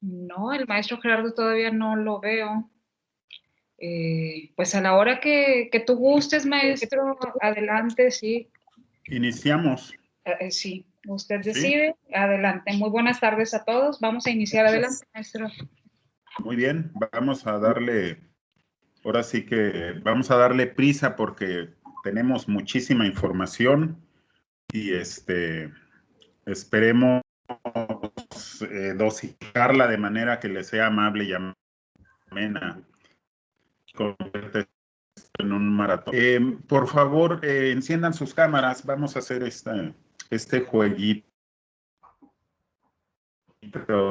No, el maestro Gerardo todavía no lo veo. Pues a la hora que tú gustes, maestro, adelante, sí. Iniciamos. Sí, usted ¿Sí? decide. Adelante. Muy buenas tardes a todos. Vamos a iniciar. Adelante, maestro. Muy bien, vamos a darle, ahora sí que vamos a darle prisa porque tenemos muchísima información y esperemos dosificarla de manera que le sea amable y amena. En un maratón. Por favor, enciendan sus cámaras. Vamos a hacer este jueguito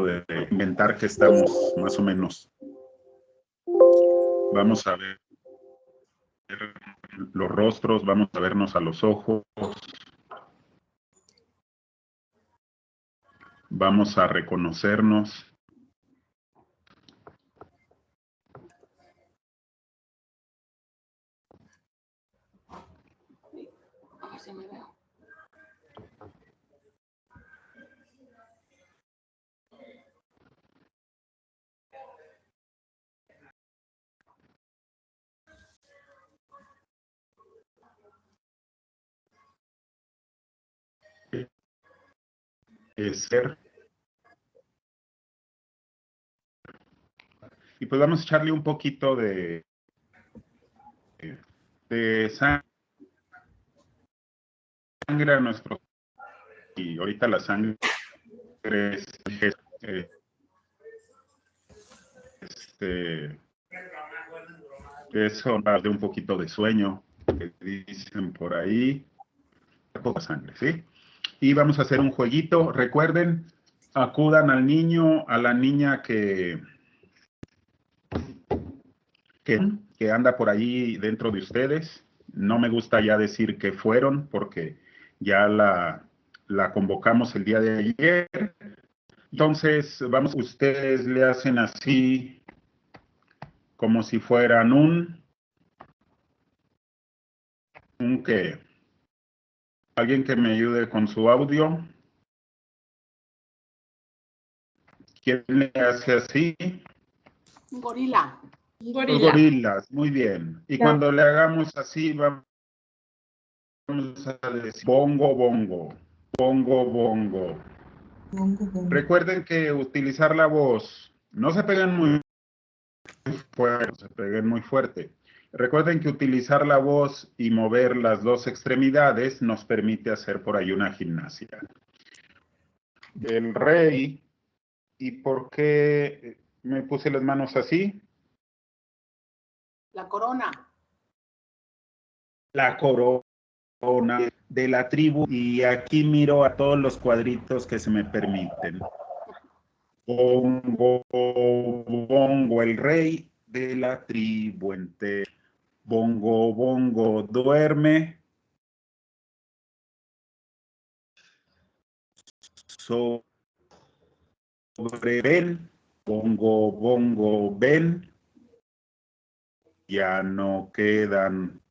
de inventar que estamos más o menos. Vamos a ver los rostros, vamos a vernos a los ojos. Vamos a reconocernos. A ver si me veo. Ser. Y pues vamos a echarle un poquito de sangre a nuestro. Y ahorita la sangre es eso de un poquito de sueño, que dicen por ahí, poca sangre, ¿sí? Y vamos a hacer un jueguito. Recuerden, acudan al niño, a la niña que anda por ahí dentro de ustedes. No me gusta ya decir que fueron, porque ya la convocamos el día de ayer. Entonces, ustedes le hacen así, como si fueran un ¿qué? Alguien que me ayude con su audio. ¿Quién le hace así? Un gorila. Los gorilas, muy bien. Y cuando le hagamos así, vamos a decir bongo, bongo, bongo, bongo. Recuerden que utilizar la voz, no se peguen muy fuerte, se peguen muy fuerte. Recuerden que utilizar la voz y mover las dos extremidades nos permite hacer por ahí una gimnasia. El rey, ¿y por qué me puse las manos así? La corona. La corona de la tribu, y aquí miro a todos los cuadritos que se me permiten. Bongo, bongo, el rey de la tribu entera. Bongo, bongo, duerme sobre Ben. Bongo, bongo, ven. Ya no quedan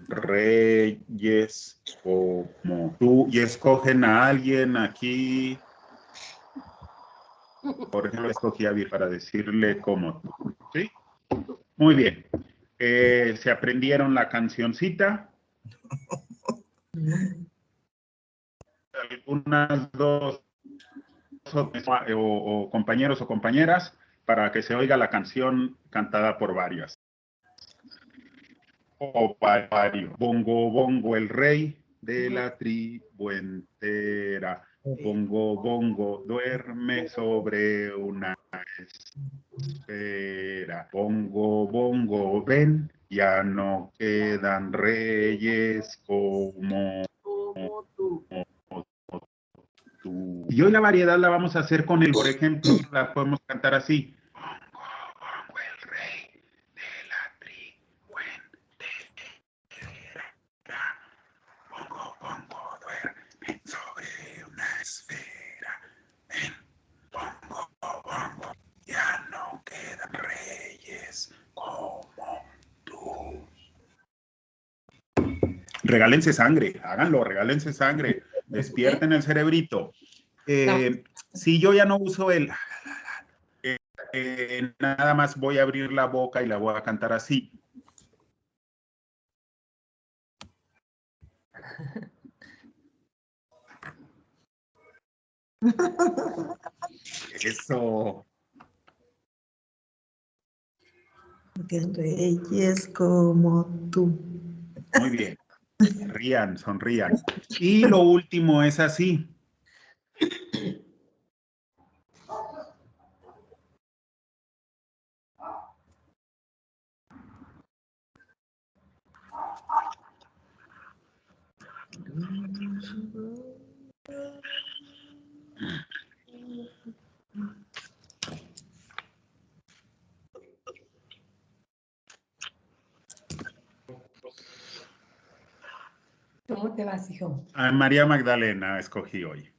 reyes como tú. Y escogen a alguien aquí. Por ejemplo, escogí a Vir para decirle como tú. ¿Sí? Muy bien. ¿Se aprendieron la cancioncita? Algunas dos o compañeros o compañeras para que se oiga la canción cantada por varias. O varios. Bongo, bongo, el rey de la tribu entera. Bongo, bongo, duerme sobre una esfera. Bongo, bongo, ven, ya no quedan reyes como tú. tú. Y hoy la variedad la vamos a hacer con el, por ejemplo, la podemos cantar así. Bongo, bongo, el rey de la tribu entera. Bongo, bongo, duerme sobre una esfera. Ven, bongo, bongo, ya no quedan reyes como tú. Regálense sangre, háganlo, regálense sangre, despierten el cerebrito. Si yo ya no uso nada más voy a abrir la boca y la voy a cantar así. Eso. Que reyes como tú. Muy bien. Rían, sonrían. Y lo último es así. ¿Cómo te vas, hijo? A María Magdalena escogí hoy.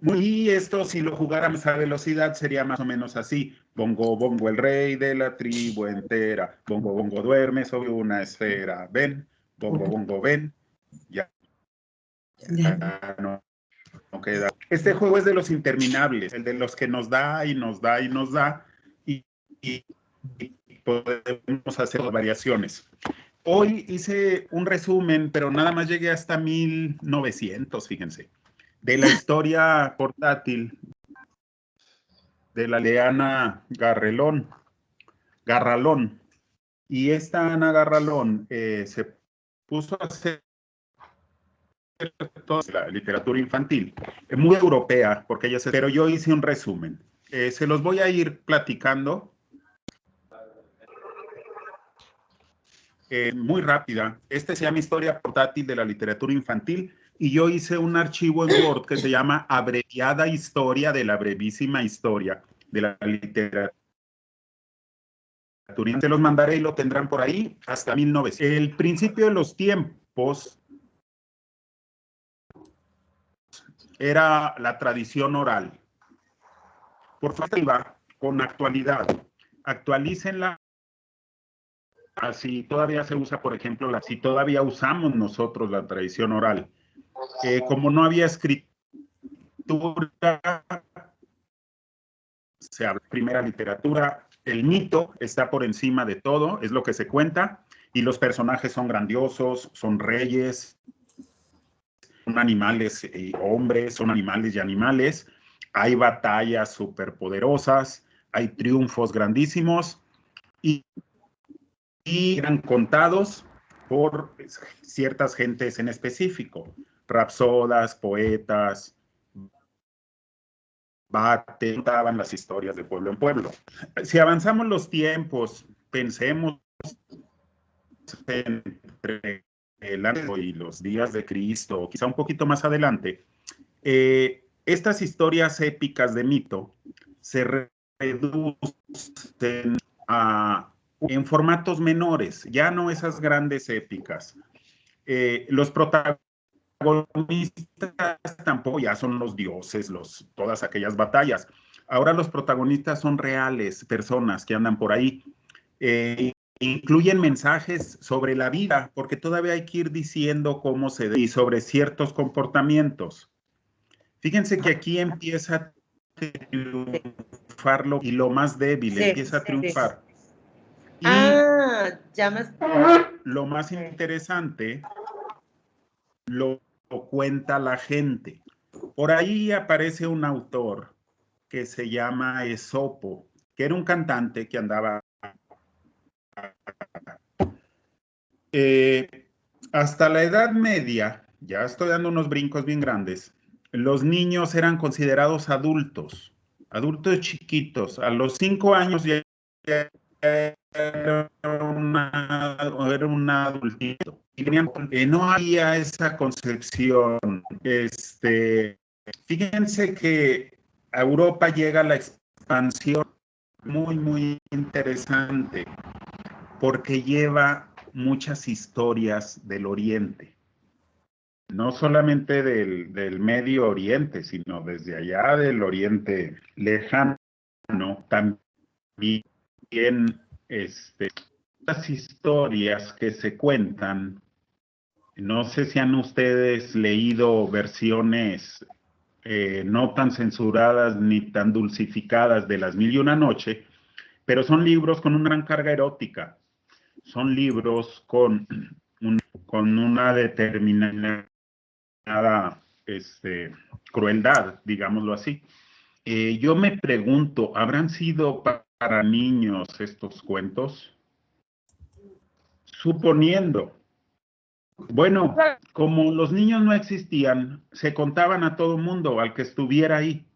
Y esto, si lo jugáramos a velocidad, sería más o menos así. Bongo, bongo, el rey de la tribu entera. Bongo, bongo, duerme sobre una esfera. Ven, bongo, bongo, ven. Ya no, no queda. Este juego es de los interminables, el de los que nos da y nos da y nos da. Y podemos hacer variaciones. Hoy hice un resumen, pero nada más llegué hasta 1900, fíjense, de la historia portátil de la de Ana Garralón. Y esta Ana Garralón se puso a hacer toda la literatura infantil, muy europea, porque ella pero yo hice un resumen. Se los voy a ir platicando. Muy rápida. Este se llama Historia portátil de la literatura infantil y yo hice un archivo en Word que se llama Abreviada Historia de la brevísima historia de la literatura. Se los mandaré y lo tendrán por ahí hasta 1900. El principio de los tiempos era la tradición oral. Por favor, con actualidad. Actualícenla. Así todavía se usa, por ejemplo, si todavía usamos nosotros la tradición oral. Como no había escritura, se habla primera literatura, el mito está por encima de todo, es lo que se cuenta, y los personajes son grandiosos, son reyes, son animales y hombres, son animales y animales, hay batallas superpoderosas, hay triunfos grandísimos, y eran contados por ciertas gentes en específico, rapsodas, poetas, contaban las historias de pueblo en pueblo. Si avanzamos los tiempos, pensemos entre el año y los días de Cristo, o quizá un poquito más adelante, estas historias épicas de mito se reducen en formatos menores, ya no esas grandes épicas. Los protagonistas tampoco ya son los dioses, todas aquellas batallas. Ahora los protagonistas son reales, personas que andan por ahí. Incluyen mensajes sobre la vida, porque todavía hay que ir diciendo cómo se debe y sobre ciertos comportamientos. Fíjense que aquí empieza a triunfar y lo más débil empieza a triunfar. Y ya más. Lo más interesante lo cuenta la gente. Por ahí aparece un autor que se llama Esopo, que era un cantante que andaba hasta la Edad Media, ya estoy dando unos brincos bien grandes, los niños eran considerados adultos, adultos chiquitos. A los 5 años ya era un adultito. No había esa concepción. Fíjense que a Europa llega la expansión muy, muy interesante, porque lleva muchas historias del Oriente. No solamente del Medio Oriente, sino desde allá del Oriente lejano, también las historias que se cuentan. No sé si han ustedes leído versiones no tan censuradas ni tan dulcificadas de Las Mil y Una Noche, pero son libros con una gran carga erótica. Son libros con una determinada crueldad, digámoslo así. Yo me pregunto, ¿habrán sido para niños estos cuentos? Suponiendo. Bueno, como los niños no existían, se contaban a todo mundo, al que estuviera ahí.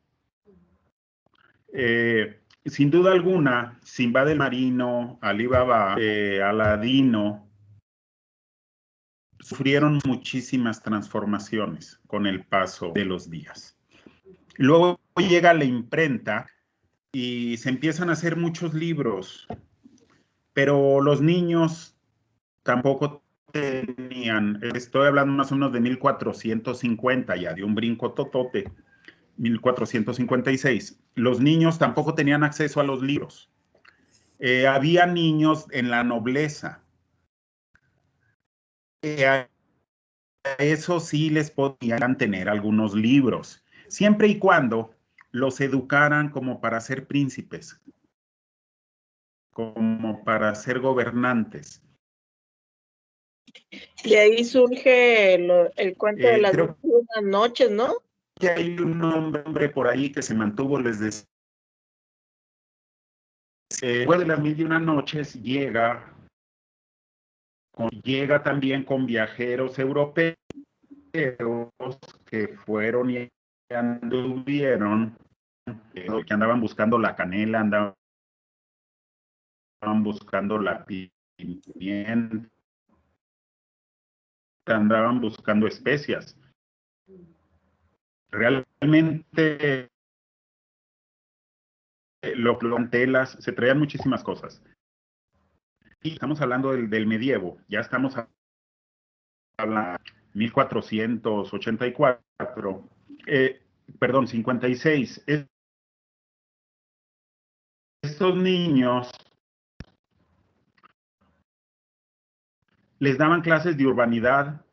Sin duda alguna, Sinbad el Marino, Alí Baba, Aladino, sufrieron muchísimas transformaciones con el paso de los días. Luego llega la imprenta y se empiezan a hacer muchos libros, pero los niños tampoco tenían, estoy hablando más o menos de 1450, ya de un brinco totote, 1456. Los niños tampoco tenían acceso a los libros. Había niños en la nobleza. A eso sí les podían tener algunos libros, siempre y cuando los educaran como para ser príncipes, como para ser gobernantes. De ahí surge el cuento de las Mil y Una Noches, ¿no? Que hay un hombre por ahí que se mantuvo, les decía, después de Las Mil y Una Noches llega también con viajeros europeos que fueron y anduvieron, que andaban buscando la canela, andaban buscando la pimienta, andaban buscando especias. Realmente los plantelas, se traían muchísimas cosas. Y estamos hablando del medievo, ya estamos hablando de 1484, perdón, 56. Estos niños les daban clases de urbanidad,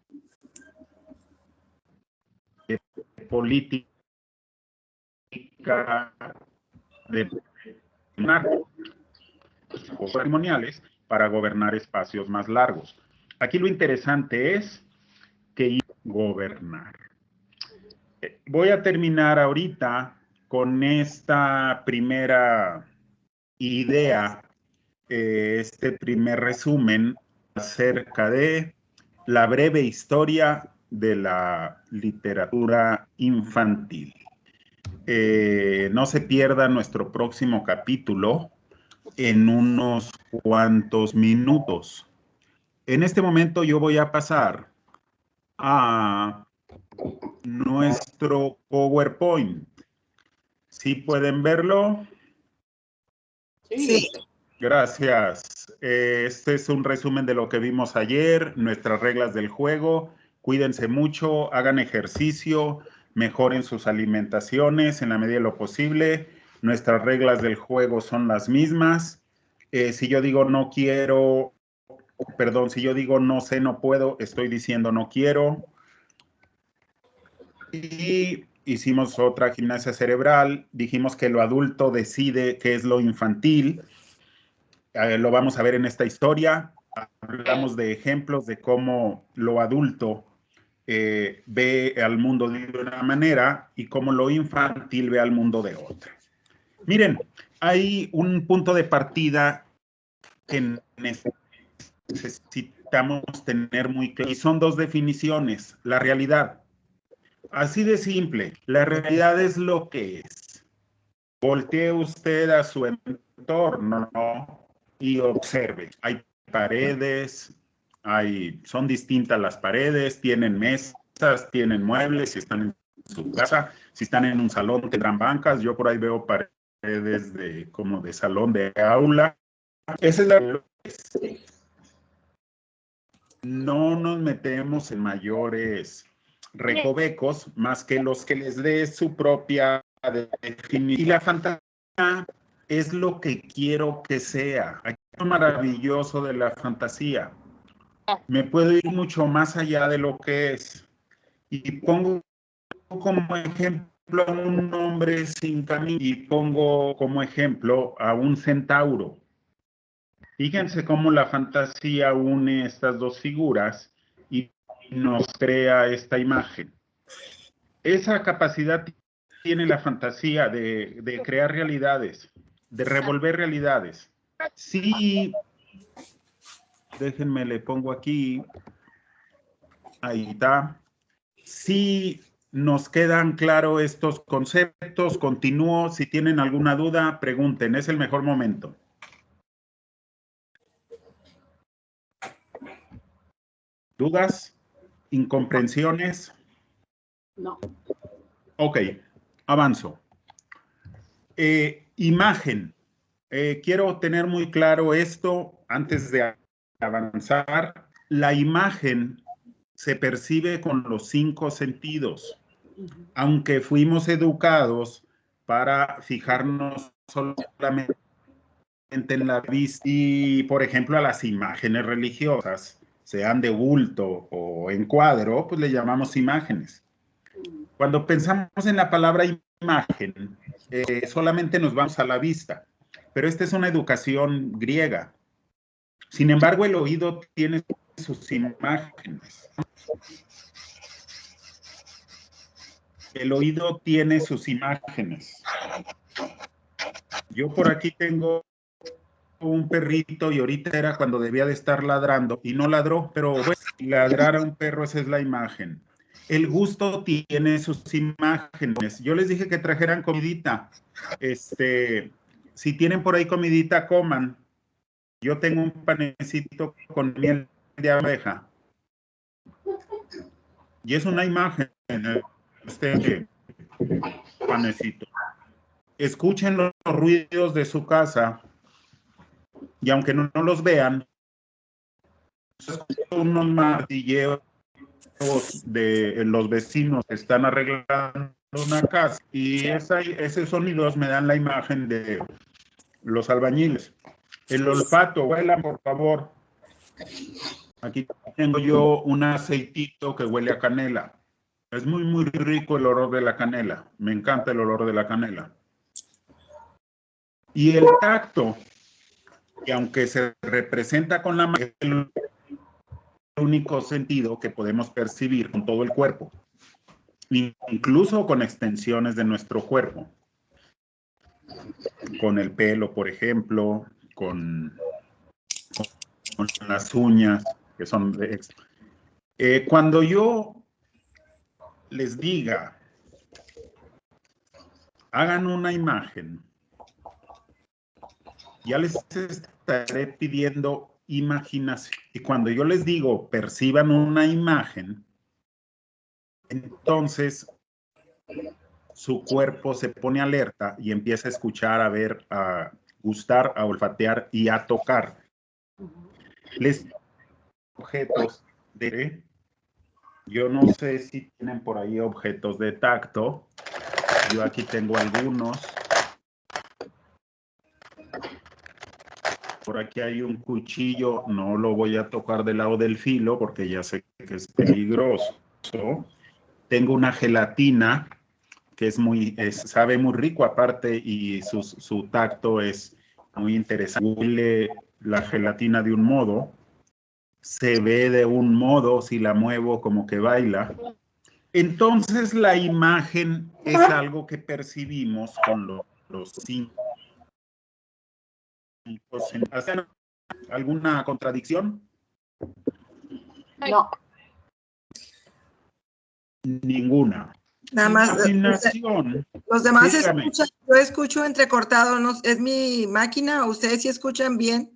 de política, de ceremoniales para gobernar espacios más largos. Aquí lo interesante es que gobernar. Voy a terminar ahorita con esta primera idea, este primer resumen acerca de la breve historia de la literatura infantil. No se pierda nuestro próximo capítulo en unos cuantos minutos. En este momento yo voy a pasar a nuestro PowerPoint. ¿Sí pueden verlo? Sí. Gracias. Este es un resumen de lo que vimos ayer, nuestras reglas del juego. Cuídense mucho, hagan ejercicio, mejoren sus alimentaciones en la medida de lo posible. Nuestras reglas del juego son las mismas. Si yo digo no quiero, perdón, si yo digo no sé, no puedo, estoy diciendo no quiero. Y hicimos otra gimnasia cerebral. Dijimos que lo adulto decide qué es lo infantil. Lo vamos a ver en esta historia. Hablamos de ejemplos de cómo lo adulto ve al mundo de una manera y cómo lo infantil ve al mundo de otra. Miren, hay un punto de partida que necesitamos tener muy claro, y son dos definiciones. La realidad, así de simple, la realidad es lo que es. Voltee usted a su entorno, ¿no? Y observe. Hay paredes, son distintas las paredes, tienen mesas, tienen muebles, si están en su casa, si están en un salón tendrán bancas. Yo por ahí veo paredes como de salón de aula. Esa es la... No nos metemos en mayores recovecos más que los que les dé su propia definición. Y la fantasía es lo que quiero que sea. Aquí es lo maravilloso de la fantasía. Me puedo ir mucho más allá de lo que es. Y pongo como ejemplo a un hombre sin camisa y pongo como ejemplo a un centauro. Fíjense cómo la fantasía une estas dos figuras y nos crea esta imagen. Esa capacidad tiene la fantasía de crear realidades, de revolver realidades. Sí, déjenme, le pongo aquí. Ahí está. Sí, nos quedan claros estos conceptos. Continúo. Si tienen alguna duda, pregunten. Es el mejor momento. ¿Dudas? ¿Incomprensiones? No. Ok, avanzo. Imagen. Quiero tener muy claro esto antes de avanzar. La imagen se percibe con los 5 sentidos, aunque fuimos educados para fijarnos solamente en la vista y, por ejemplo, a las imágenes religiosas, sean de bulto o en cuadro, pues le llamamos imágenes. Cuando pensamos en la palabra imagen, solamente nos vamos a la vista, pero esta es una educación griega. Sin embargo, el oído tiene sus imágenes. El oído tiene sus imágenes. Yo por aquí tengo un perrito y ahorita era cuando debía de estar ladrando y no ladró, pero bueno, ladrar a un perro, esa es la imagen. El gusto tiene sus imágenes. Yo les dije que trajeran comidita. Si tienen por ahí comidita, coman. Yo tengo un panecito con miel de abeja. Y es una imagen, este panecito. Escuchen los ruidos de su casa y aunque no los vean, unos martilleos de los vecinos que están arreglando una casa y esos sonidos me dan la imagen de los albañiles. El olfato, huelan por favor. Aquí tengo yo un aceitito que huele a canela. Es muy, muy rico el olor de la canela. Me encanta el olor de la canela. Y el tacto, que aunque se representa con la mano, es el único sentido que podemos percibir con todo el cuerpo, incluso con extensiones de nuestro cuerpo. Con el pelo, por ejemplo, con las uñas, que son de cuando yo les diga, hagan una imagen, ya les estaré pidiendo imaginación. Y cuando yo les digo, perciban una imagen, entonces su cuerpo se pone alerta y empieza a escuchar, a ver, a gustar, a olfatear y a tocar. Les objetos de... Yo no sé si tienen por ahí objetos de tacto. Yo aquí tengo algunos. Por aquí hay un cuchillo. No lo voy a tocar del lado del filo porque ya sé que es peligroso. Tengo una gelatina que sabe muy rico aparte y su tacto es muy interesante. Huele la gelatina de un modo. Se ve de un modo, si la muevo como que baila. Entonces la imagen es algo que percibimos con los 5 sentidos. ¿Hacen alguna contradicción? No. Ninguna. Nada más. Imaginación. Los demás Dígame. escuchan, yo escucho entrecortado, ¿no? ¿Es mi máquina? ¿Ustedes sí escuchan bien?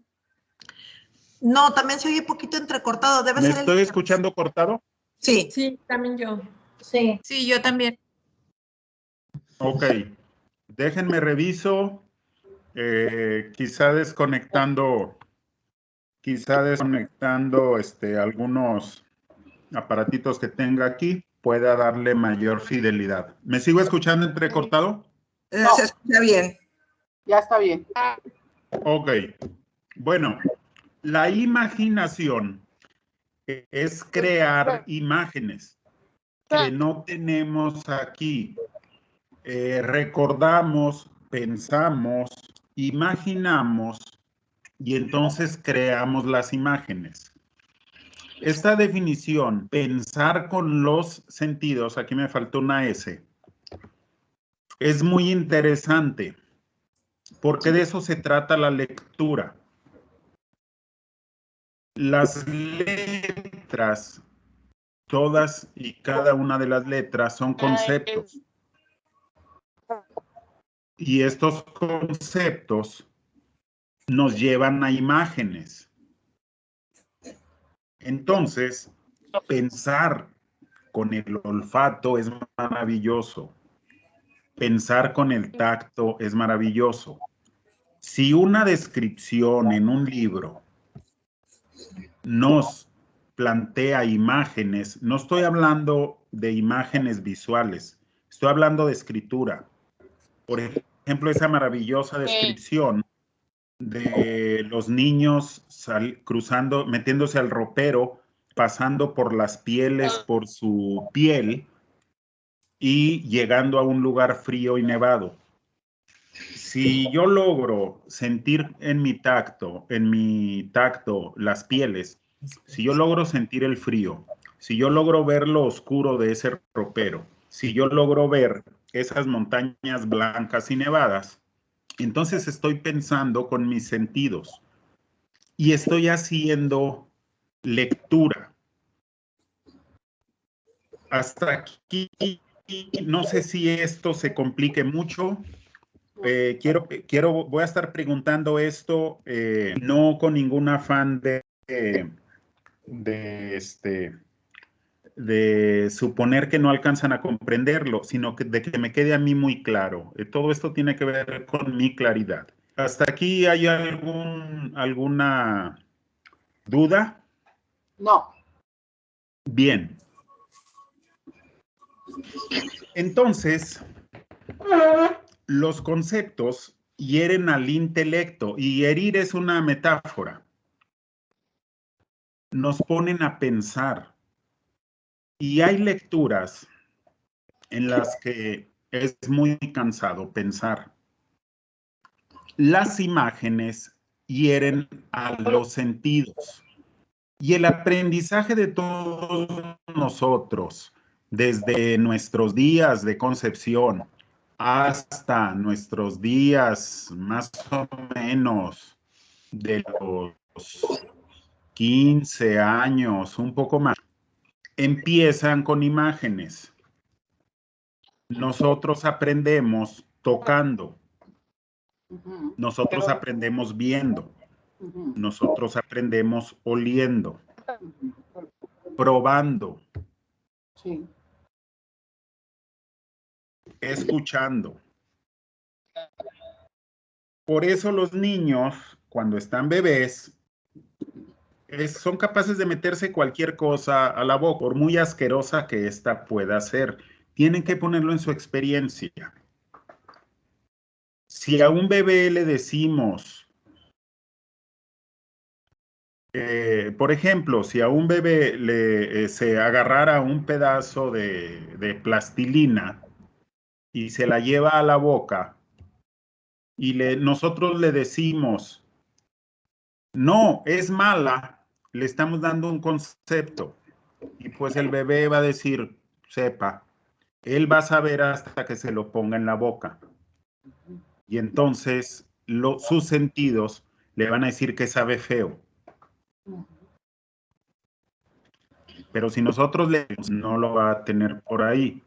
No, también se oye un poquito entrecortado. Debe ¿Me ser estoy escuchando cortado? Sí. Sí, también yo. Sí. Sí, yo también. Ok. Déjenme reviso. Quizá desconectando algunos aparatitos que tenga aquí, pueda darle mayor fidelidad. ¿Me sigo escuchando entrecortado? No. Se escucha bien. Ya está bien. Ok. Bueno, la imaginación es crear imágenes que no tenemos aquí. recordamos, pensamos, imaginamos y entonces creamos las imágenes. Esta definición, pensar con los sentidos, aquí me faltó una S, es muy interesante porque de eso se trata la lectura. Las letras, todas y cada una de las letras son conceptos. Y estos conceptos nos llevan a imágenes. Entonces, pensar con el olfato es maravilloso. Pensar con el tacto es maravilloso. Si una descripción en un libro nos plantea imágenes, no estoy hablando de imágenes visuales, estoy hablando de escritura. Por ejemplo, esa maravillosa descripción de los niños cruzando, metiéndose al ropero, pasando por las pieles, por su piel y llegando a un lugar frío y nevado. Si yo logro sentir en mi tacto las pieles, si yo logro sentir el frío, si yo logro ver lo oscuro de ese ropero, si yo logro ver esas montañas blancas y nevadas, entonces estoy pensando con mis sentidos y estoy haciendo lectura. Hasta aquí, no sé si esto se complique mucho. Voy a estar preguntando esto no con ningún afán de suponer que no alcanzan a comprenderlo, sino de que me quede a mí muy claro. Todo esto tiene que ver con mi claridad. ¿Hasta aquí hay alguna duda? No. Bien. Entonces, los conceptos hieren al intelecto, y herir es una metáfora. Nos ponen a pensar. Y hay lecturas en las que es muy cansado pensar. Las imágenes hieren a los sentidos. Y el aprendizaje de todos nosotros, desde nuestros días de concepción hasta nuestros días más o menos de los 15 años, un poco más, empiezan con imágenes. Nosotros aprendemos tocando. Nosotros aprendemos viendo. Nosotros aprendemos oliendo. Probando. Sí. Escuchando. Por eso los niños, cuando están bebés, son capaces de meterse cualquier cosa a la boca, por muy asquerosa que ésta pueda ser. Tienen que ponerlo en su experiencia. Si a un bebé le decimos, por ejemplo, si a un bebé se agarrara un pedazo de plastilina y se la lleva a la boca y nosotros le decimos, no, es mala, le estamos dando un concepto y pues el bebé va a decir, sepa, él va a saber hasta que se lo ponga en la boca. Y entonces sus sentidos le van a decir que sabe feo. Pero si nosotros le decimos, no lo va a tener por ahí.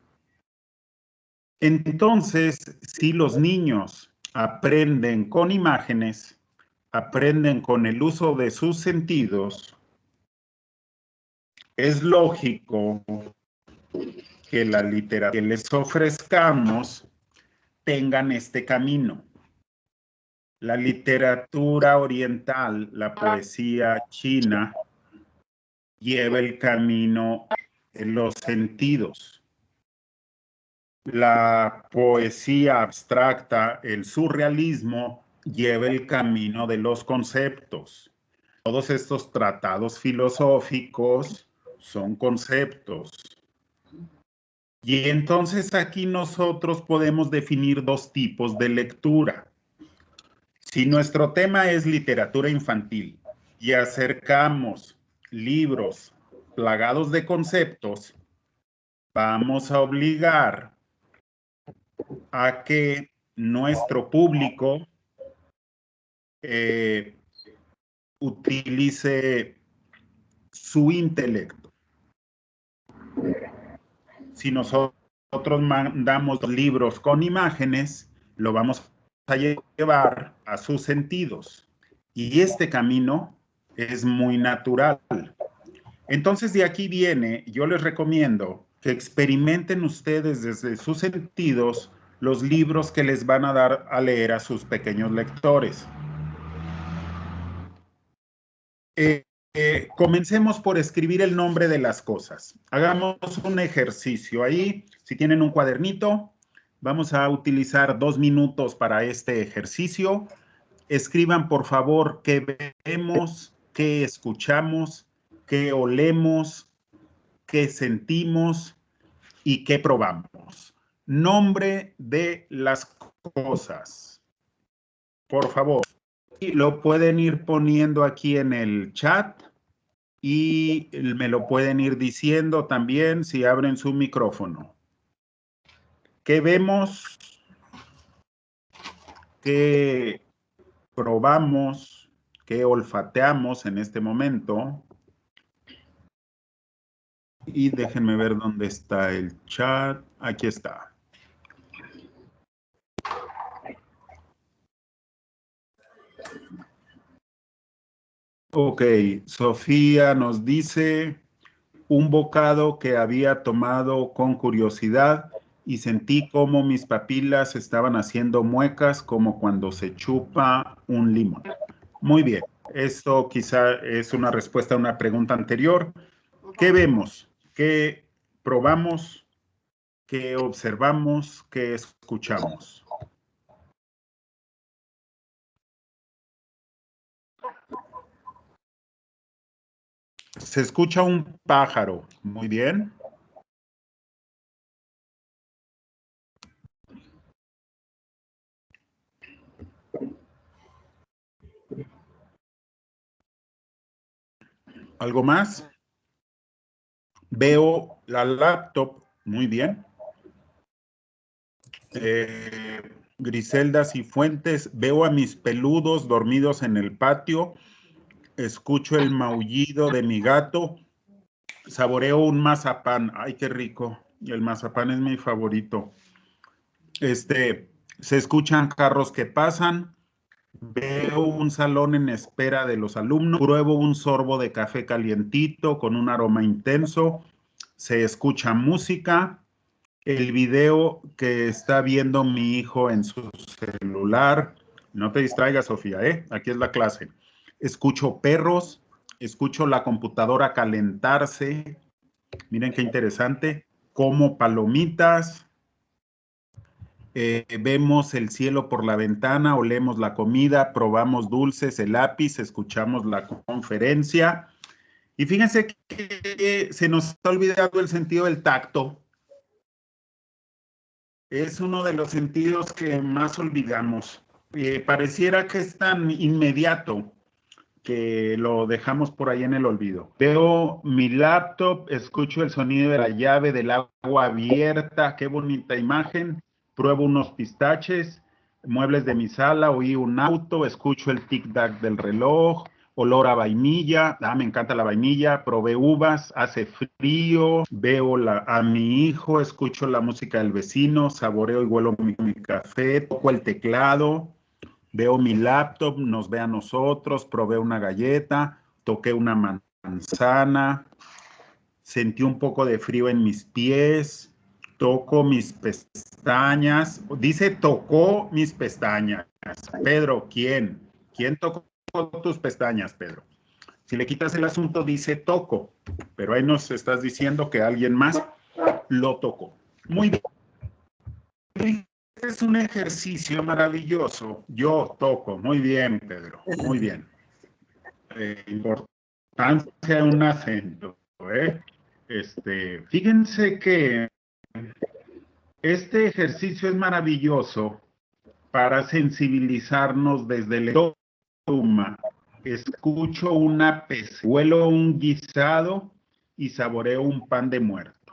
Entonces, si los niños aprenden con imágenes, aprenden con el uso de sus sentidos, es lógico que la literatura que les ofrezcamos tengan este camino. La literatura oriental, la poesía china, lleva el camino de los sentidos. La poesía abstracta, el surrealismo, lleva el camino de los conceptos. Todos estos tratados filosóficos son conceptos. Y entonces aquí nosotros podemos definir dos tipos de lectura. Si nuestro tema es literatura infantil y acercamos libros plagados de conceptos, vamos a obligar a que nuestro público utilice su intelecto. Si nosotros mandamos libros con imágenes, lo vamos a llevar a sus sentidos. Y este camino es muy natural. Entonces, de aquí viene, yo les recomiendo que experimenten ustedes desde sus sentidos los libros que les van a dar a leer a sus pequeños lectores. Comencemos por escribir el nombre de las cosas. Hagamos un ejercicio ahí. Si tienen un cuadernito, vamos a utilizar 2 minutos para este ejercicio. Escriban, por favor, qué vemos, qué escuchamos, qué olemos, qué sentimos y qué probamos. Nombre de las cosas. Por favor. Y lo pueden ir poniendo aquí en el chat y me lo pueden ir diciendo también si abren su micrófono. ¿Qué vemos? ¿Qué probamos? ¿Qué olfateamos en este momento? Y déjenme ver dónde está el chat. Aquí está. Ok, Sofía nos dice un bocado que había tomado con curiosidad y sentí como mis papilas estaban haciendo muecas como cuando se chupa un limón. Muy bien, esto quizá es una respuesta a una pregunta anterior. ¿Qué vemos? ¿Qué probamos? ¿Qué observamos? ¿Qué escuchamos? Se escucha un pájaro. Muy bien. ¿Algo más? Veo la laptop. Muy bien. Griselda Cifuentes, veo a mis peludos dormidos en el patio. Escucho el maullido de mi gato. Saboreo un mazapán. Ay, qué rico. El mazapán es mi favorito. Se escuchan carros que pasan. Veo un salón en espera de los alumnos. Pruebo un sorbo de café calientito con un aroma intenso. Se escucha música. El video que está viendo mi hijo en su celular. No te distraigas, Sofía, ¿eh? Aquí es la clase. Escucho perros. Escucho la computadora calentarse. Miren qué interesante. Como palomitas. Vemos el cielo por la ventana, olemos la comida, probamos dulces, el lápiz, escuchamos la conferencia. Y fíjense que se nos ha olvidado el sentido del tacto. Es uno de los sentidos que más olvidamos. Pareciera que es tan inmediato que lo dejamos por ahí en el olvido. Veo mi laptop, escucho el sonido de la llave del agua abierta, qué bonita imagen. Pruebo unos pistaches, muebles de mi sala, oí un auto, escucho el tic-tac del reloj, olor a vainilla, me encanta la vainilla, probé uvas, hace frío, veo a mi hijo, escucho la música del vecino, saboreo y huelo mi café, toco el teclado, veo mi laptop, nos ve a nosotros, probé una galleta, toqué una manzana, sentí un poco de frío en mis pies, toco mis pestañas, dice tocó mis pestañas. Pedro, ¿quién? ¿Quién tocó tus pestañas, Pedro? Si le quitas el asunto, dice toco, pero ahí nos estás diciendo que alguien más lo tocó. Muy bien. Es un ejercicio maravilloso. Yo toco. Muy bien, Pedro. Muy bien. Importancia de un acento. Fíjense que Este ejercicio es maravilloso para sensibilizarnos desde el estómago. Escucho una pez, huelo un guisado y saboreo un pan de muerto.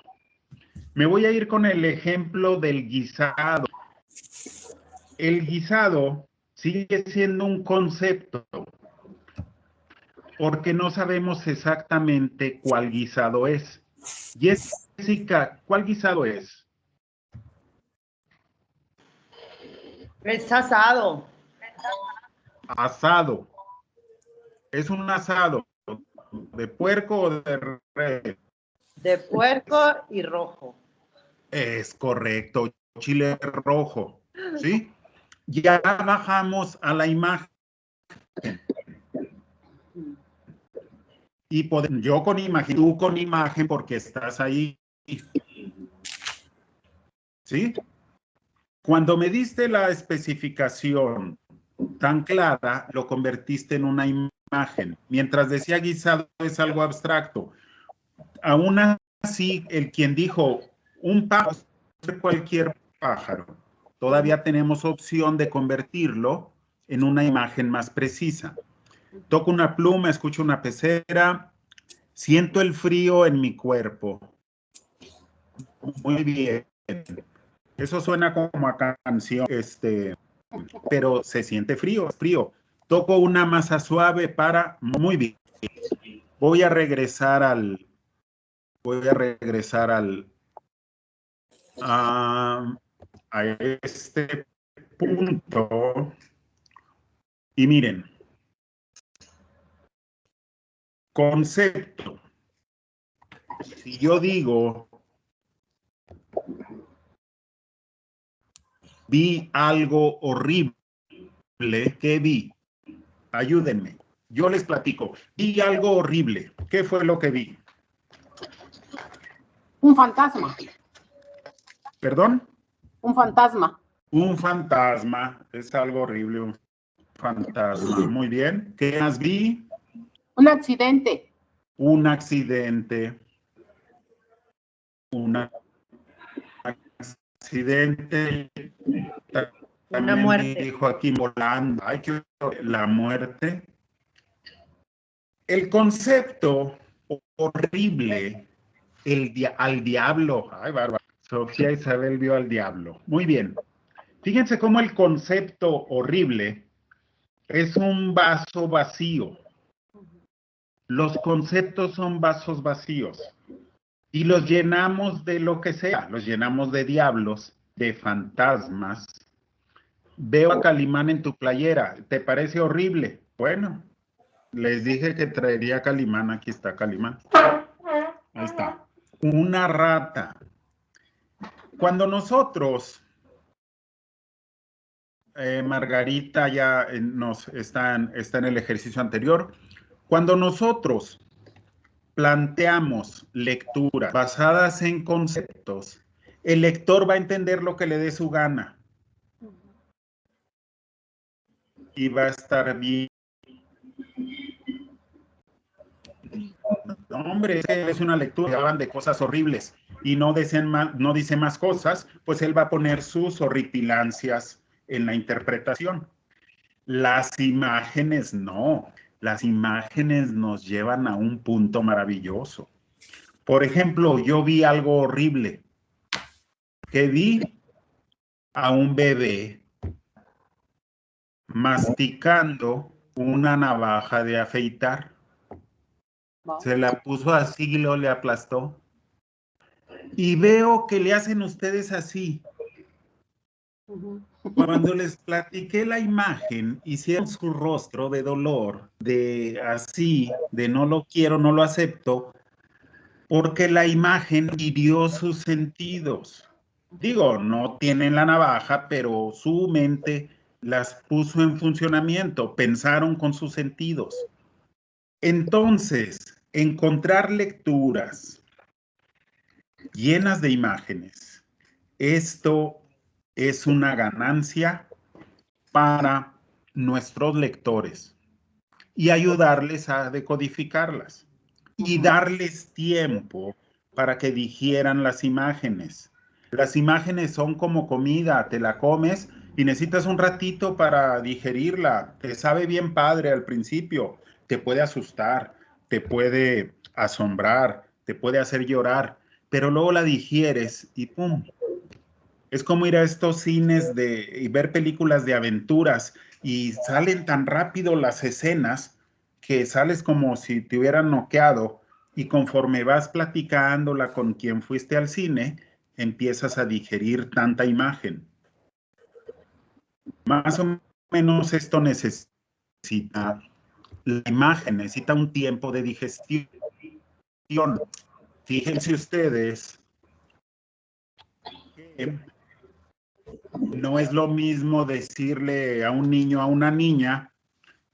Me voy a ir con el ejemplo del guisado. El guisado sigue siendo un concepto porque no sabemos exactamente cuál guisado es. Jessica, ¿cuál guisado es? Es asado. Asado. Es un asado de puerco o de res. De puerco y rojo. Es correcto, chile rojo, ¿sí? Ya bajamos a la imagen. Y yo con imagen, tú con imagen porque estás ahí. ¿Sí? Cuando me diste la especificación tan clara, lo convertiste en una imagen. Mientras decía guisado es algo abstracto. Aún así, el quien dijo un pájaro, cualquier pájaro, todavía tenemos opción de convertirlo en una imagen más precisa. Toco una pluma, escucho una pecera, siento el frío en mi cuerpo. Muy bien. Eso suena como a canción, pero se siente frío, frío. Toco una masa suave para... Muy bien. Voy a regresar a este punto. Y miren. Concepto. Si yo digo, vi algo horrible, ¿qué vi? Ayúdenme. Yo les platico. Vi algo horrible. ¿Qué fue lo que vi? Un fantasma. ¿Perdón? Un fantasma. Un fantasma. Es algo horrible, un fantasma. Muy bien. ¿Qué más vi? Un accidente. Un accidente. Un accidente. Una muerte. Dijo aquí volando. Ay, qué la muerte. El concepto horrible, al diablo. Ay, bárbaro. Sofía Isabel vio al diablo. Muy bien. Fíjense cómo el concepto horrible es un vaso vacío. Los conceptos son vasos vacíos. Y los llenamos de lo que sea. Los llenamos de diablos, de fantasmas. Veo a Calimán en tu playera. ¿Te parece horrible? Bueno, les dije que traería Calimán. Aquí está Calimán. Ahí está. Una rata. Cuando nosotros, Margarita ya está en el ejercicio anterior, cuando nosotros planteamos lecturas basadas en conceptos, el lector va a entender lo que le dé su gana. Y va a estar bien. No, hombre, es una lectura, hablan de cosas horribles y no dice más cosas, pues él va a poner sus horripilancias en la interpretación. Las imágenes no, las imágenes nos llevan a un punto maravilloso. Por ejemplo, yo vi algo horrible, que vi a un bebé masticando una navaja de afeitar. Se la puso así y lo le aplastó. Y veo que le hacen ustedes así. Cuando les platiqué la imagen, hicieron su rostro de dolor, de así, de no lo quiero, no lo acepto, porque la imagen hirió sus sentidos. Digo, no tienen la navaja, pero su mente las puso en funcionamiento, pensaron con sus sentidos. Entonces, encontrar lecturas llenas de imágenes, esto es una ganancia para nuestros lectores y ayudarles a decodificarlas y darles tiempo para que digieran las imágenes. Las imágenes son como comida, te la comes y necesitas un ratito para digerirla. Te sabe bien padre al principio, te puede asustar, te puede asombrar, te puede hacer llorar, pero luego la digieres y ¡pum! Es como ir a estos cines y ver películas de aventuras y salen tan rápido las escenas que sales como si te hubieran noqueado y conforme vas platicándola con quien fuiste al cine, empiezas a digerir tanta imagen. Más o menos esto necesita, la imagen necesita un tiempo de digestión. Fíjense ustedes que no es lo mismo decirle a un niño, a una niña,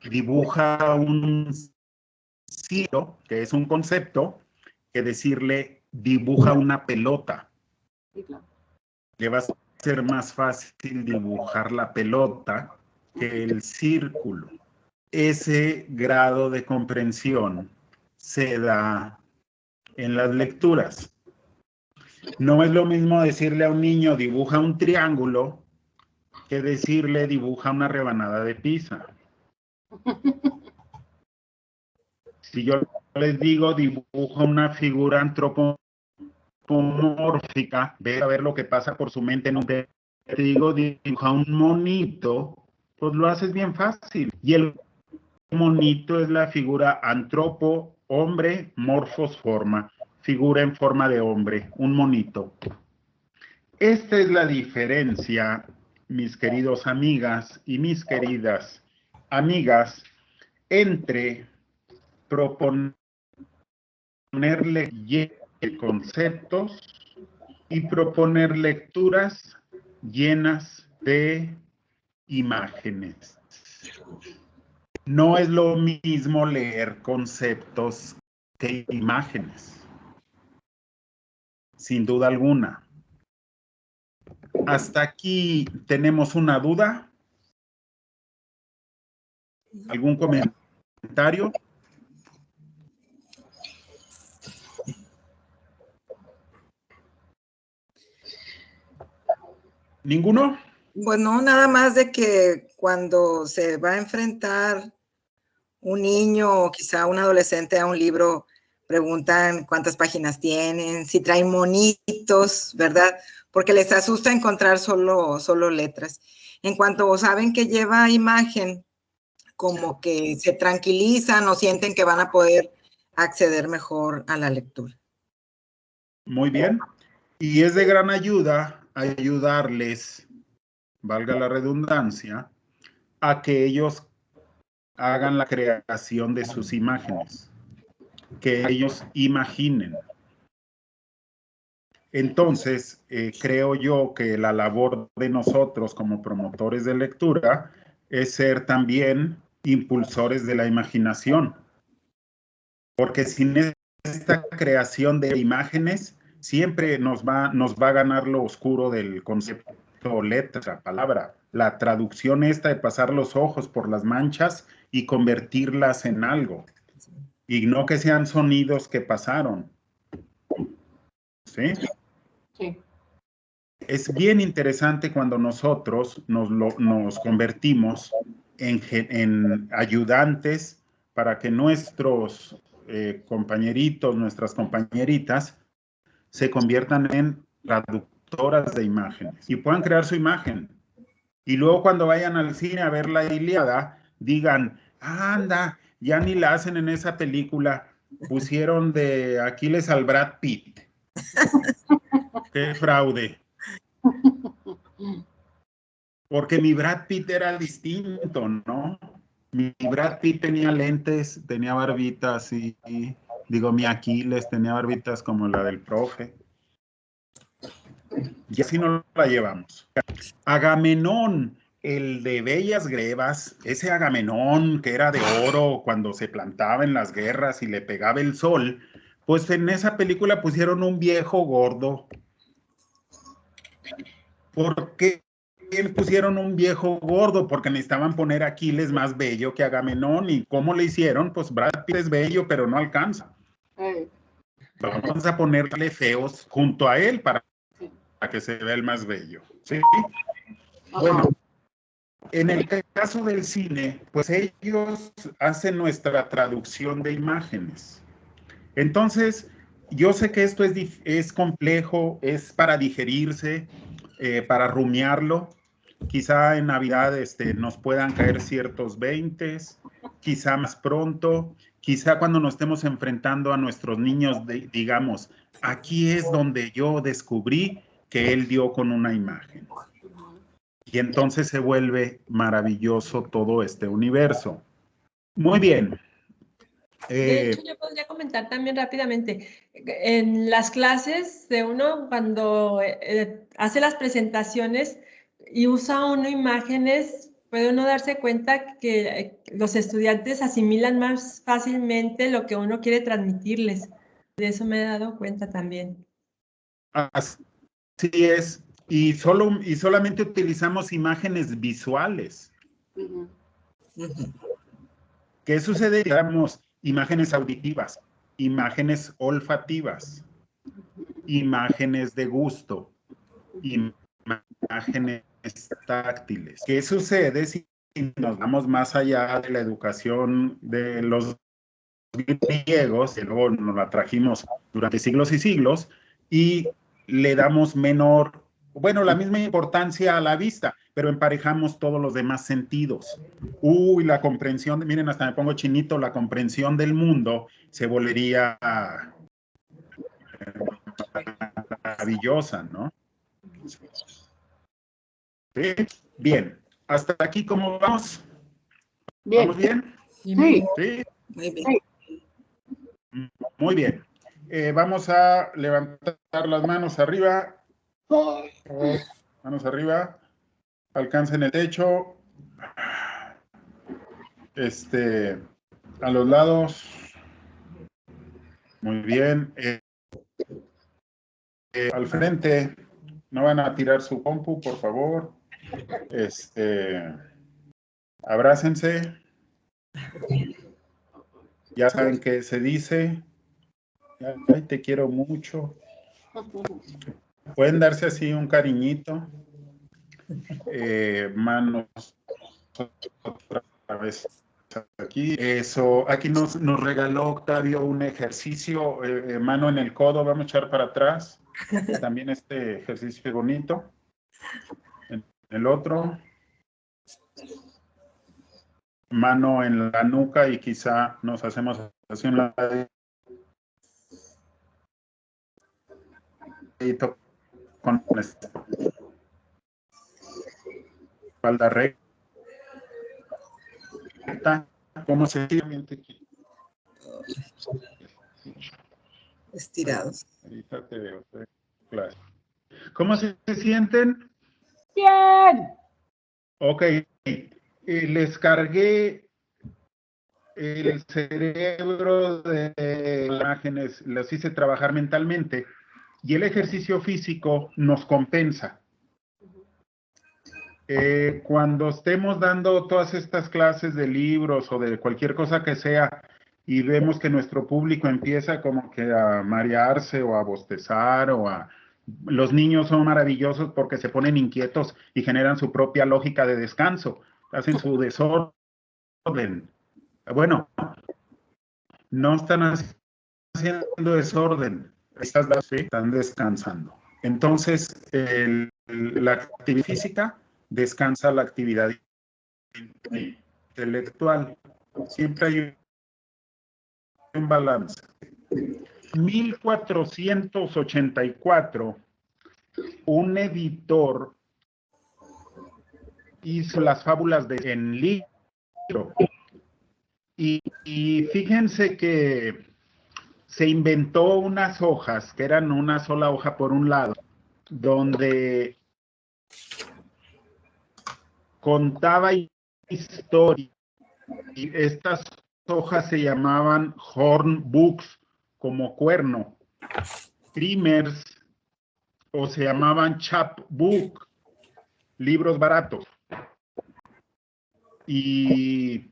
dibuja un círculo, que es un concepto, que decirle dibuja una pelota. Le va a ser más fácil dibujar la pelota que el círculo. Ese grado de comprensión se da en las lecturas. No es lo mismo decirle a un niño dibuja un triángulo que decirle dibuja una rebanada de pizza. Si yo les digo dibuja una figura antropomórfica, ve a ver lo que pasa por su mente en un te digo dibuja un monito, pues lo haces bien fácil. Y el monito es la figura antropo, hombre, morfos, forma. Figura en forma de hombre, un monito. Esta es la diferencia, mis queridos amigas y mis queridas amigas, entre proponerle conceptos y proponer lecturas llenas de imágenes. No es lo mismo leer conceptos que imágenes, sin duda alguna. ¿Hasta aquí tenemos una duda? ¿Algún comentario? ¿Ninguno? Bueno, nada más de que cuando se va a enfrentar un niño o quizá un adolescente a un libro, preguntan cuántas páginas tienen, si traen monitos, ¿verdad? Porque les asusta encontrar solo letras. En cuanto saben que lleva imagen, como que se tranquilizan o sienten que van a poder acceder mejor a la lectura. Muy bien. Y es de gran ayuda ayudarles, valga la redundancia, a que ellos hagan la creación de sus imágenes, que ellos imaginen. Entonces, creo yo que la labor de nosotros como promotores de lectura es ser también impulsores de la imaginación, porque sin esta creación de imágenes siempre nos va a ganar lo oscuro del concepto, letra, palabra, la traducción esta de pasar los ojos por las manchas y convertirlas en algo, y no que sean sonidos que pasaron. ¿Sí? Sí. Es bien interesante cuando nosotros nos convertimos en ayudantes para que nuestros compañeritos, nuestras compañeritas, se conviertan en traductoras de imágenes y puedan crear su imagen. Y luego cuando vayan al cine a ver la Ilíada, digan, anda, ya ni la hacen en esa película, pusieron de Aquiles al Brad Pitt. ¡Qué fraude! Porque mi Brad Pitt era distinto, ¿no? Mi Brad Pitt tenía lentes, tenía barbitas y digo, mi Aquiles tenía barbitas como la del profe. Y así no la llevamos. Agamenón, el de Bellas Grebas, ese Agamenón que era de oro cuando se plantaba en las guerras y le pegaba el sol, pues en esa película pusieron un viejo gordo. ¿Por qué pusieron un viejo gordo? Porque necesitaban poner a Aquiles más bello que Agamenón. ¿Y cómo le hicieron? Pues Brad Pitt es bello, pero no alcanza. Vamos a ponerle feos junto a él para que se vea el más bello, ¿sí? Bueno, en el caso del cine, pues ellos hacen nuestra traducción de imágenes. Entonces, yo sé que esto es complejo, es para digerirse, para rumiarlo. Quizá en Navidad nos puedan caer ciertos 20, quizá más pronto, quizá cuando nos estemos enfrentando a nuestros niños, digamos, aquí es donde yo descubrí que él dio con una imagen. Y entonces se vuelve maravilloso todo este universo. Muy bien. De hecho, yo podría comentar también rápidamente, en las clases de uno, cuando hace las presentaciones y usa uno imágenes, puede uno darse cuenta que los estudiantes asimilan más fácilmente lo que uno quiere transmitirles. De eso me he dado cuenta también. Así es. Y solamente utilizamos imágenes visuales. ¿Qué sucede? Digamos, imágenes auditivas, imágenes olfativas, imágenes de gusto, imágenes táctiles. ¿Qué sucede si nos vamos más allá de la educación de los griegos, que luego nos la trajimos durante siglos y siglos, y le damos la misma importancia a la vista, pero emparejamos todos los demás sentidos. La comprensión, miren, hasta me pongo chinito, la comprensión del mundo se volvería maravillosa, ¿no? ¿Sí? Bien, hasta aquí, ¿cómo vamos? Bien. ¿Vamos bien? Sí. ¿Sí? Muy bien. Sí. Muy bien. Vamos a levantar las manos arriba. Manos arriba. Alcancen el techo. A los lados. Muy bien. Al frente. No van a tirar su compu, por favor. Abrácense. Ya saben qué se dice. Ay, te quiero mucho. Pueden darse así un cariñito. Manos otra vez aquí. Eso, aquí nos regaló Octavio un ejercicio, mano en el codo, vamos a echar para atrás. También este ejercicio es bonito. En el otro. Mano en la nuca y quizá nos hacemos así un ladito con la espalda recta. ¿Cómo se siente? Estirados. Ahorita te veo. Claro. ¿Cómo se sienten? Bien. Ok. Les cargué el cerebro de imágenes, las hice trabajar mentalmente y el ejercicio físico nos compensa. Cuando estemos dando todas estas clases de libros o de cualquier cosa que sea y vemos que nuestro público empieza como que a marearse o a bostezar los niños son maravillosos porque se ponen inquietos y generan su propia lógica de descanso, hacen su desorden. Bueno, no están haciendo desorden, están descansando. Entonces, la actividad física descansa la actividad intelectual. Siempre hay un balance. 1484, un editor hizo las fábulas en libro. Y fíjense que se inventó unas hojas, que eran una sola hoja por un lado, donde contaba historias. Y estas hojas se llamaban horn books, como cuerno, primers, o se llamaban chapbook, libros baratos. Y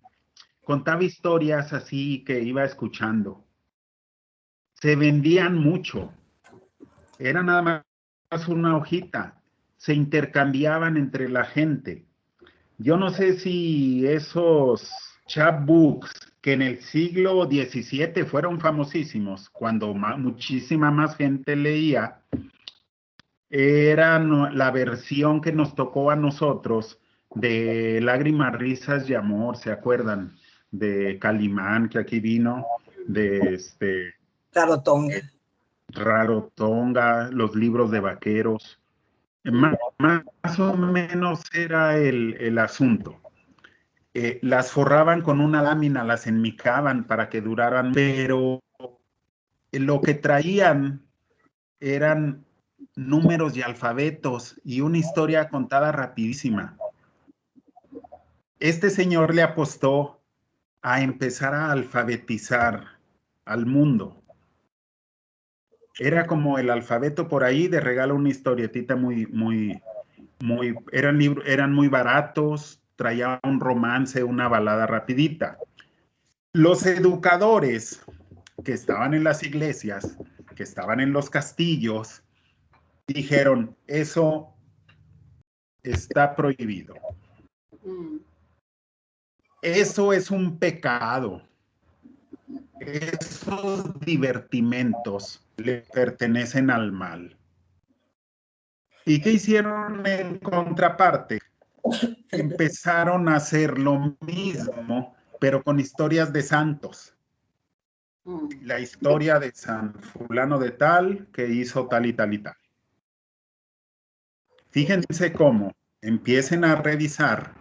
contaba historias así que iba escuchando. Se vendían mucho. Era nada más una hojita, se intercambiaban entre la gente. Yo no sé si esos chapbooks que en el siglo XVII fueron famosísimos, cuando muchísima más gente leía, eran la versión que nos tocó a nosotros de Lágrimas, Risas y Amor, ¿se acuerdan? De Calimán, que aquí vino, de Rarotonga, los libros de vaqueros. Más o menos era el asunto. Las forraban con una lámina, las enmicaban para que duraran, pero lo que traían eran números y alfabetos y una historia contada rapidísima. Este señor le apostó a empezar a alfabetizar al mundo. Era como el alfabeto por ahí, de regalo una historietita eran muy baratos, traía un romance, una balada rapidita. Los educadores que estaban en las iglesias, que estaban en los castillos, dijeron, eso está prohibido. Eso es un pecado. Esos divertimentos le pertenecen al mal. ¿Y qué hicieron en contraparte? Empezaron a hacer lo mismo, pero con historias de santos. La historia de San fulano de tal, que hizo tal y tal y tal. Fíjense cómo empiecen a revisar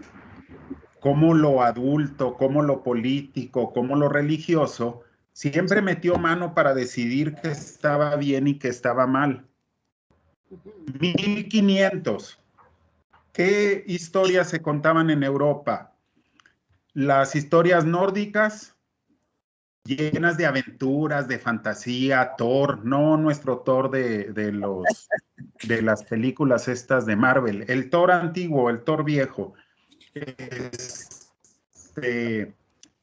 cómo lo adulto, cómo lo político, cómo lo religioso, siempre metió mano para decidir qué estaba bien y qué estaba mal. 1500. ¿Qué historias se contaban en Europa? Las historias nórdicas, llenas de aventuras, de fantasía, Thor, no nuestro Thor de las películas estas de Marvel, el Thor antiguo, el Thor viejo.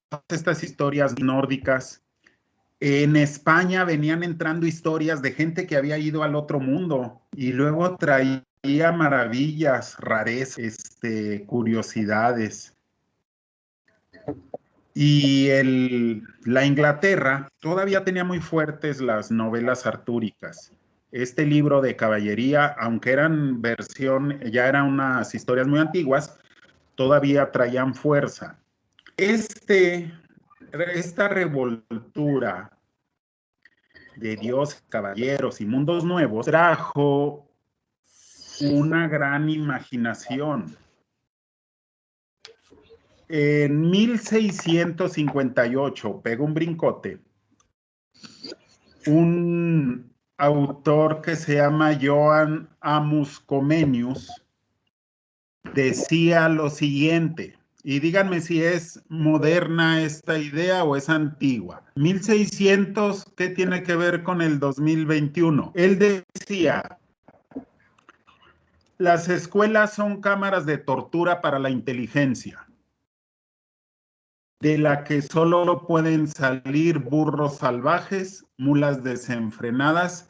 Todas estas historias nórdicas. En España venían entrando historias de gente que había ido al otro mundo y luego traía maravillas, rarezas, curiosidades. Y la Inglaterra todavía tenía muy fuertes las novelas artúricas. Este libro de caballería, aunque eran ya eran unas historias muy antiguas, todavía traían fuerza. Esta revoltura de dioses, caballeros y mundos nuevos trajo una gran imaginación. En 1658, pega un brincote, un autor que se llama Johann Amos Comenius decía lo siguiente, y díganme si es moderna esta idea o es antigua. 1600, ¿qué tiene que ver con el 2021? Él decía, las escuelas son cámaras de tortura para la inteligencia, de la que solo pueden salir burros salvajes, mulas desenfrenadas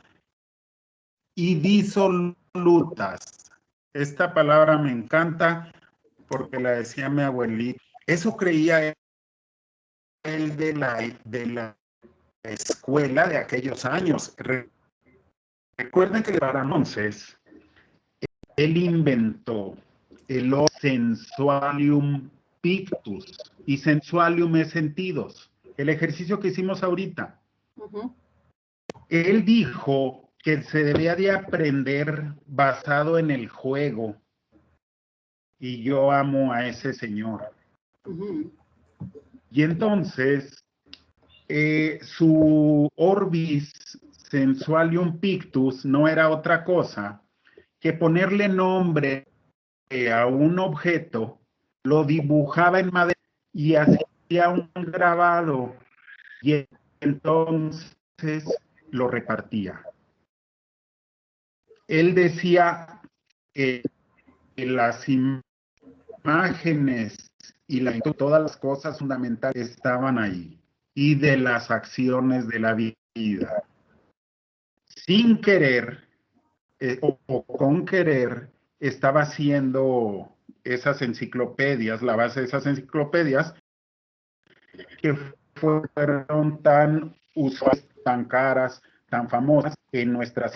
y disolutas. Esta palabra me encanta porque la decía mi abuelita. Eso creía él de la escuela de aquellos años. Recuerden que para entonces él inventó el sensualium pictus, y sensualium es sentidos, el ejercicio que hicimos ahorita. Él dijo que se debía de aprender basado en el juego, y yo amo a ese señor. Y entonces, su orbis sensualium pictus no era otra cosa que ponerle nombre a un objeto, lo dibujaba en madera y hacía un grabado y entonces lo repartía. Él decía que las imágenes y todas las cosas fundamentales estaban ahí, y de las acciones de la vida. Sin querer, o con querer, estaba haciendo esas enciclopedias, la base de esas enciclopedias, que fueron tan usuales, tan caras, tan famosas en nuestras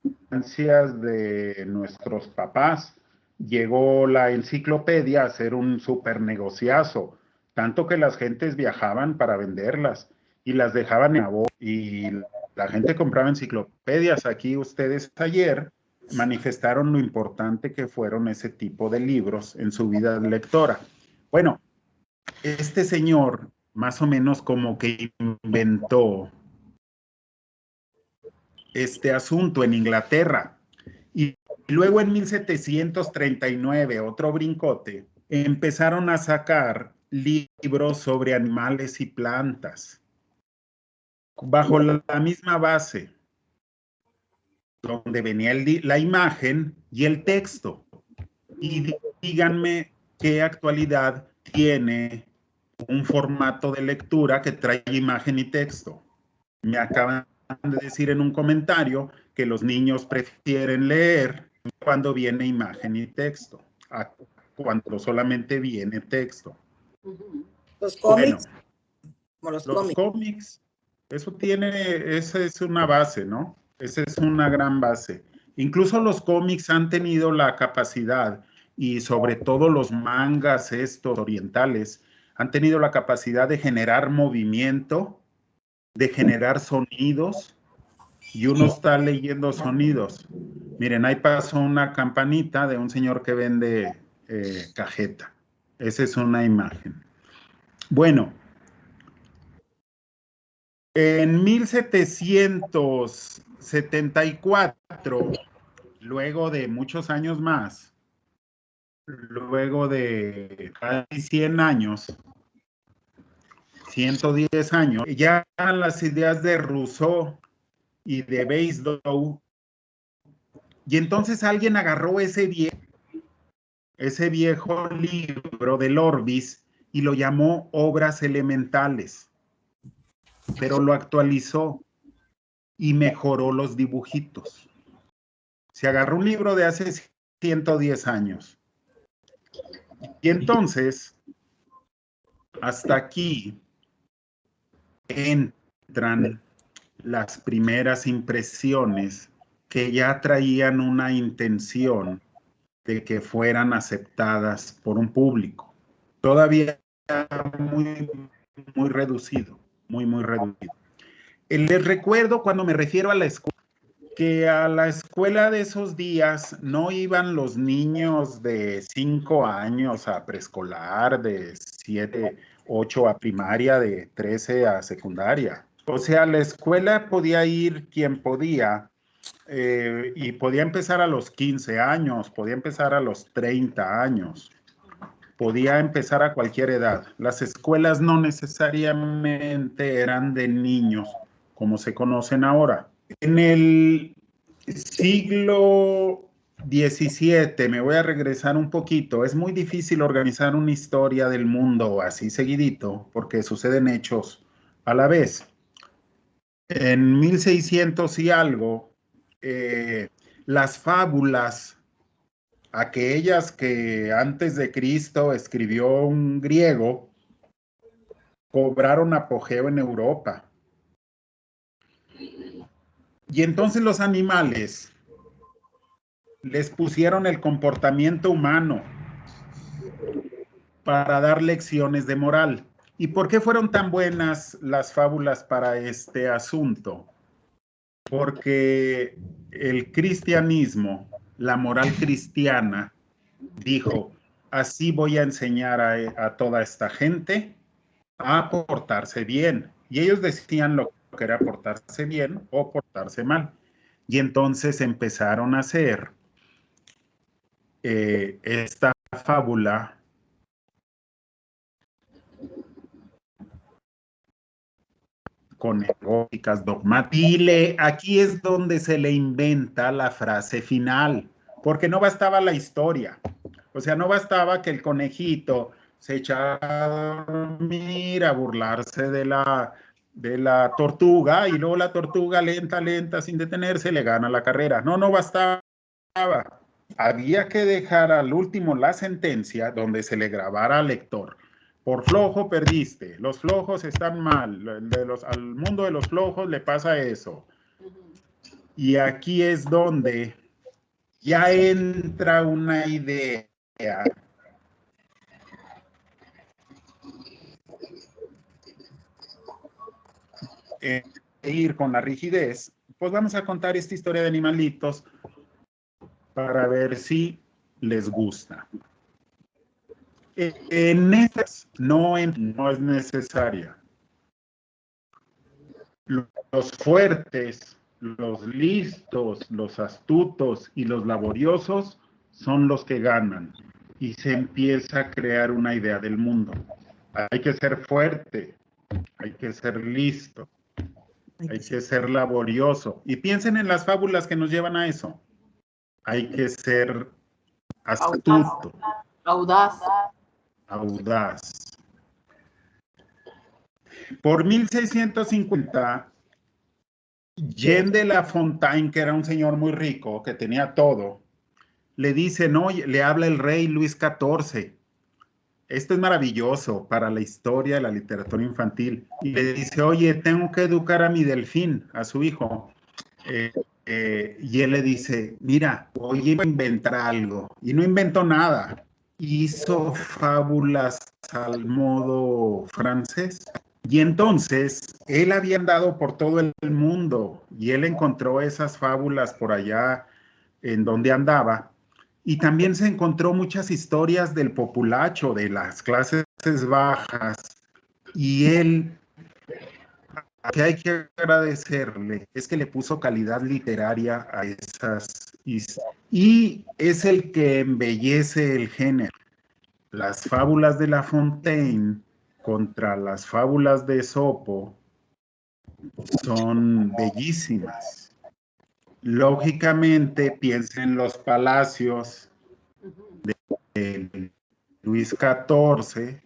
infancias de nuestros papás. Llegó la enciclopedia a ser un súper negociazo, tanto que las gentes viajaban para venderlas y las dejaban en la bolsa, y la gente compraba enciclopedias. Aquí ustedes ayer manifestaron lo importante que fueron ese tipo de libros en su vida lectora. Bueno, este señor más o menos como que inventó este asunto en Inglaterra. Y luego en 1739, otro brincote, empezaron a sacar libros sobre animales y plantas, bajo la misma base, donde venía la imagen y el texto. Y díganme qué actualidad tiene un formato de lectura que trae imagen y texto. Me acaban de decir en un comentario que los niños prefieren leer cuando viene imagen y texto, a cuando solamente viene texto. Los cómics. Bueno, como los cómics, esa es una base, ¿no? Esa es una gran base. Incluso los cómics han tenido la capacidad, y sobre todo los mangas estos orientales, han tenido la capacidad de generar movimiento, de generar sonidos, y uno está leyendo sonidos. Miren, ahí pasó una campanita de un señor que vende cajeta. Esa es una imagen. Bueno, en 1774, luego de muchos años más, luego de casi 100 años, 110 años, ya las ideas de Rousseau y de Beisdow, y entonces alguien agarró ese viejo libro del Orbis y lo llamó Obras Elementales, pero lo actualizó y mejoró los dibujitos. Se agarró un libro de hace 110 años. Y entonces, hasta aquí entran las primeras impresiones que ya traían una intención de que fueran aceptadas por un público. Todavía muy reducido, muy reducido. Les recuerdo, cuando me refiero a la escuela, que a la escuela de esos días no iban los niños de 5 años a preescolar, de 7, 8 a primaria, de 13 a secundaria. O sea, la escuela podía ir quien podía, y podía empezar a los 15 años, podía empezar a los 30 años, podía empezar a cualquier edad. Las escuelas no necesariamente eran de niños, como se conocen ahora. En el siglo XVII, me voy a regresar un poquito, es muy difícil organizar una historia del mundo así seguidito, porque suceden hechos a la vez. En 1600 y algo, las fábulas, aquellas que antes de Cristo escribió un griego, cobraron apogeo en Europa. Y entonces los animales les pusieron el comportamiento humano para dar lecciones de moral. ¿Y por qué fueron tan buenas las fábulas para este asunto? Porque el cristianismo, la moral cristiana, dijo: así voy a enseñar a toda esta gente a portarse bien. Y ellos decían lo que era portarse bien o portarse mal. Y entonces empezaron a hacer esta fábula con lógicas dogmáticas. Y aquí es donde se le inventa la frase final, porque no bastaba la historia. O sea, no bastaba que el conejito se echara a dormir, a burlarse de la de la tortuga, y luego la tortuga lenta, lenta, sin detenerse, le gana la carrera. No, no bastaba. Había que dejar al último la sentencia donde se le grabara al lector. Por flojo perdiste, los flojos están mal, al mundo de los flojos le pasa eso. Y aquí es donde ya entra una idea. Ir con la rigidez, pues vamos a contar esta historia de animalitos para ver si les gusta. En estas no es necesaria. Los fuertes, los listos, los astutos y los laboriosos son los que ganan y se empieza a crear una idea del mundo. Hay que ser fuerte, hay que ser listo, hay que ser laborioso. Y piensen en las fábulas que nos llevan a eso. Hay que ser astuto. Audaz. Audaz. Por 1650, Jean de La Fontaine, que era un señor muy rico, que tenía todo, le dice, no, le habla el rey Luis XIV. Esto es maravilloso para la historia de la literatura infantil. Y le dice, oye, tengo que educar a mi delfín, a su hijo. Y él le dice, mira, voy a inventar algo. Y no inventó nada. Hizo fábulas al modo francés. Y entonces, él había andado por todo el mundo y él encontró esas fábulas por allá en donde andaba. Y también se encontró muchas historias del populacho, de las clases bajas. Y él, que hay que agradecerle, es que le puso calidad literaria a esas historias. Y es el que embellece el género. Las fábulas de La Fontaine contra las fábulas de Esopo son bellísimas. Lógicamente, piensen en los palacios de Luis XIV,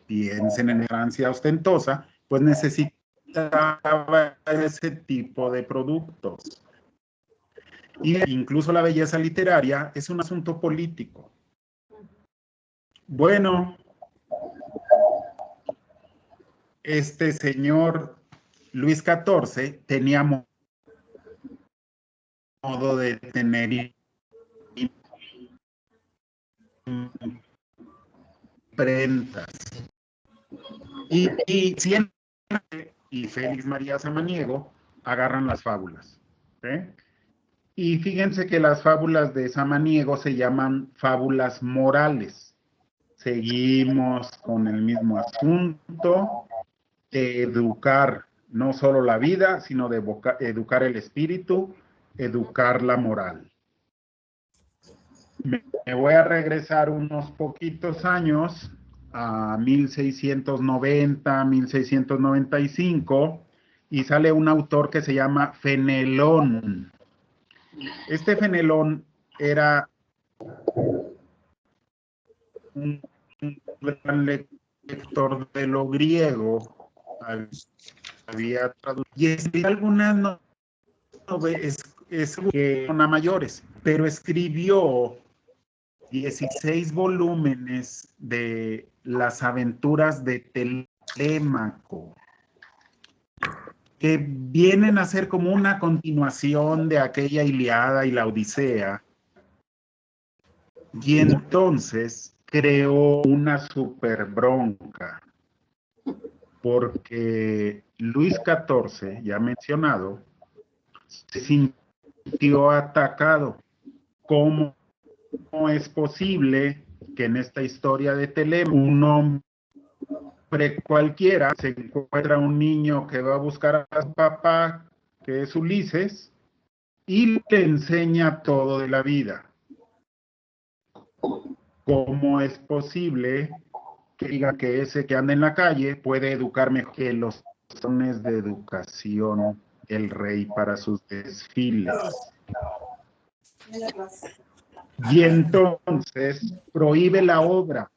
piensen en Francia ostentosa, pues necesitaba ese tipo de productos. Y incluso la belleza literaria es un asunto político. Bueno, este señor Luis XIV tenía modo de tener imprentas. Y siempre, y Félix María Samaniego agarran las fábulas. Y fíjense que las fábulas de Samaniego se llaman fábulas morales. Seguimos con el mismo asunto de educar no solo la vida, sino de educar el espíritu, educar la moral. Me voy a regresar unos poquitos años, a 1690, 1695, y sale un autor que se llama Fenelón. Este Fenelón era un gran lector de lo griego, había traducido, y escribió algunas novelas que son a mayores, pero escribió 16 volúmenes de las aventuras de Telémaco, que vienen a ser como una continuación de aquella Ilíada y la Odisea, y entonces creó una super bronca, porque Luis XIV, ya mencionado, se sintió atacado. ¿Cómo es posible que en esta historia de Telémaco un hombre cualquiera se encuentra un niño que va a buscar a su papá, que es Ulises, y le enseña todo de la vida? ¿Cómo es posible que diga que ese que anda en la calle puede educar mejor que los dones de educación el rey para sus desfiles? Y entonces prohíbe la obra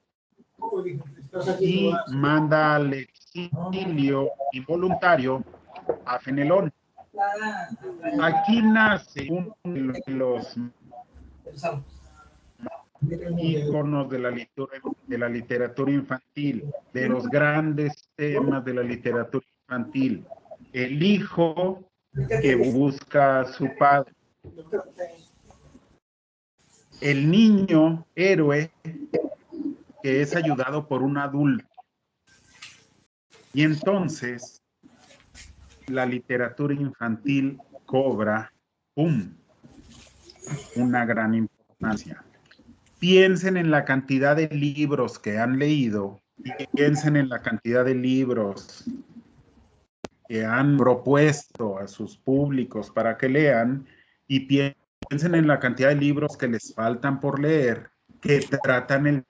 y manda al exilio involuntario a Fenelón. Aquí nace uno de los íconos de la literatura infantil, de los grandes temas de la literatura infantil. El hijo que busca a su padre. El niño héroe que es ayudado por un adulto. Y entonces la literatura infantil cobra, ¡pum!, una gran importancia. Piensen en la cantidad de libros que han leído y piensen en la cantidad de libros que han propuesto a sus públicos para que lean y piensen en la cantidad de libros que les faltan por leer que tratan el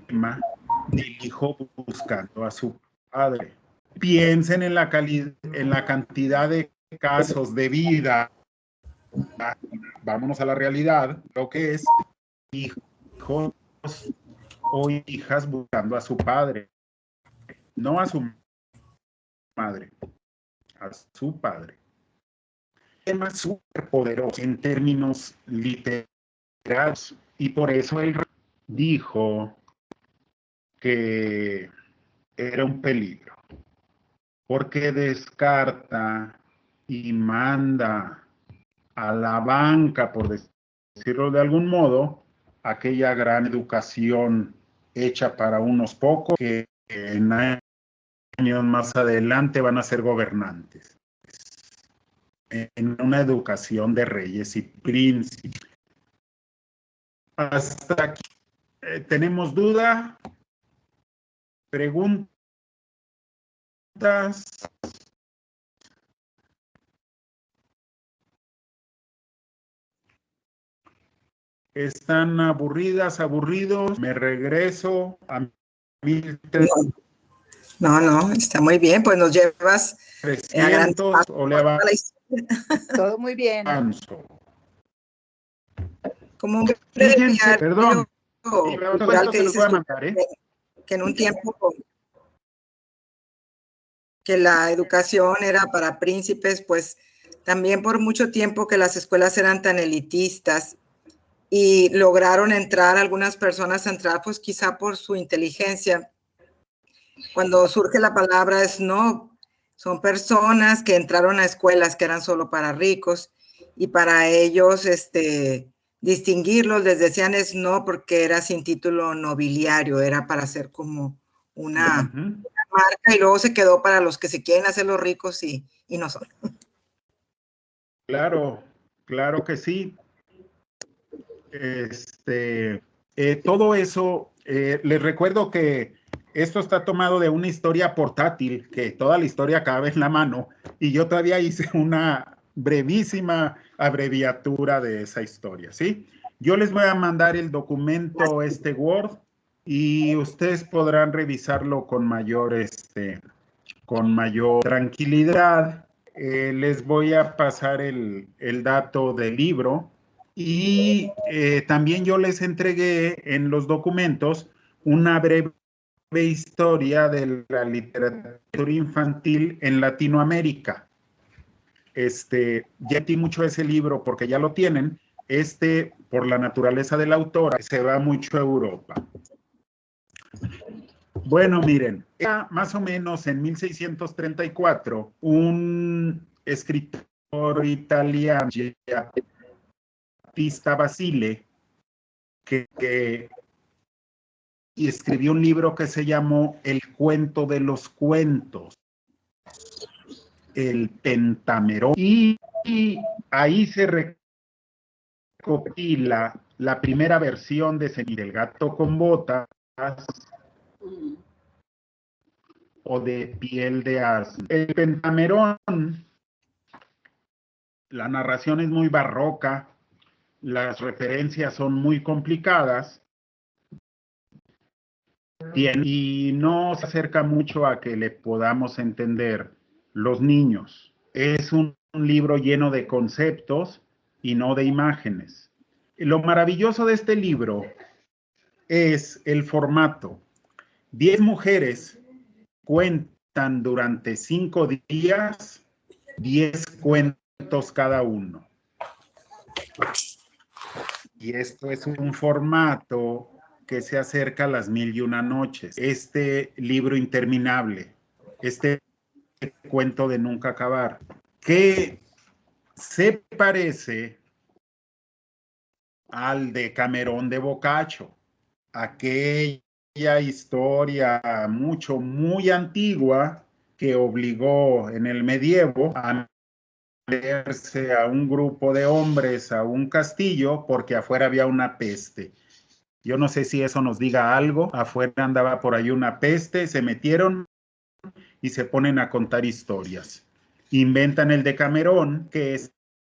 tema del hijo buscando a su padre. Piensen en la cantidad de casos de vida, vámonos a la realidad, lo que es hijos o hijas buscando a su padre, no a su madre, a su padre. Tema súper poderoso en términos literarios, y por eso él dijo que era un peligro, porque descarta y manda a la banca, por decirlo de algún modo, aquella gran educación hecha para unos pocos que en años más adelante van a ser gobernantes, en una educación de reyes y príncipes. Hasta aquí. ¿Tenemos duda? ¿Preguntas? ¿Están aburridas, aburridos? ¿Me regreso a 1300? No, está muy bien, pues nos llevas a grandes pasos o le va Todo muy bien. Como un Fíjense, perdón. Cultural que dices que en un tiempo que la educación era para príncipes, pues también por mucho tiempo que las escuelas eran tan elitistas y lograron entrar algunas personas a entrar, pues quizá por su inteligencia. Cuando surge la palabra snob, son personas que entraron a escuelas que eran solo para ricos y para ellos, distinguirlos, les decían snob porque era sin título nobiliario, era para hacer como una marca y luego se quedó para los que se quieren hacer los ricos y no son. Claro, claro que sí. Todo eso, les recuerdo que esto está tomado de una historia portátil, que toda la historia cabe en la mano, y yo todavía hice una brevísima abreviatura de esa historia, ¿sí? Yo les voy a mandar el documento, Word, y ustedes podrán revisarlo con mayor tranquilidad. Les voy a pasar el dato del libro. Y también yo les entregué en los documentos una breve historia de la literatura infantil en Latinoamérica. Ya metí mucho ese libro porque ya lo tienen. Por la naturaleza del autor, se va mucho a Europa. Bueno, miren, era más o menos en 1634, un escritor italiano, Battista Basile, que escribió un libro que se llamó El cuento de los cuentos, el Pentamerón, y ahí se recopila la primera versión de El gato con botas o de Piel de asno. El Pentamerón, la narración es muy barroca, las referencias son muy complicadas y no se acerca mucho a que le podamos entender los niños. Es un libro lleno de conceptos y no de imágenes. Lo maravilloso de este libro es el formato. 10 mujeres cuentan durante 5 días 10 cuentos cada uno. Y esto es un formato que se acerca a las 1001 noches. Este libro interminable, este cuento de nunca acabar, que se parece al Decamerón de Boccaccio, aquella historia muy antigua que obligó en el medievo a meterse a un grupo de hombres a un castillo porque afuera había una peste. Yo no sé si eso nos diga algo. Afuera andaba por ahí una peste, se metieron y se ponen a contar historias. Inventan el Decamerón, que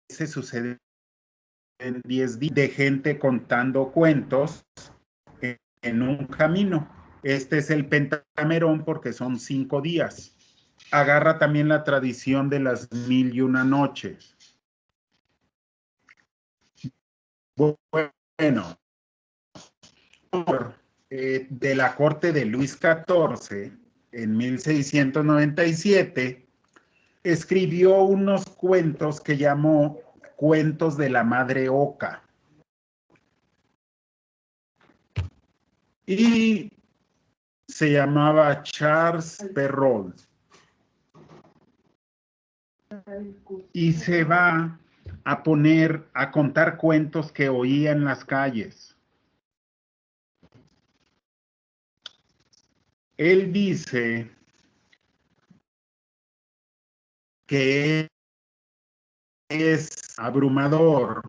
se sucede en 10 días de gente contando cuentos en un camino. Este es el Pentamerón porque son 5 días. Agarra también la tradición de las 1001 noches. Bueno, de la corte de Luis XIV, en 1697, escribió unos cuentos que llamó Cuentos de la Madre Oca. Y se llamaba Charles Perrault. Y se va a poner a contar cuentos que oía en las calles. Él dice que es abrumador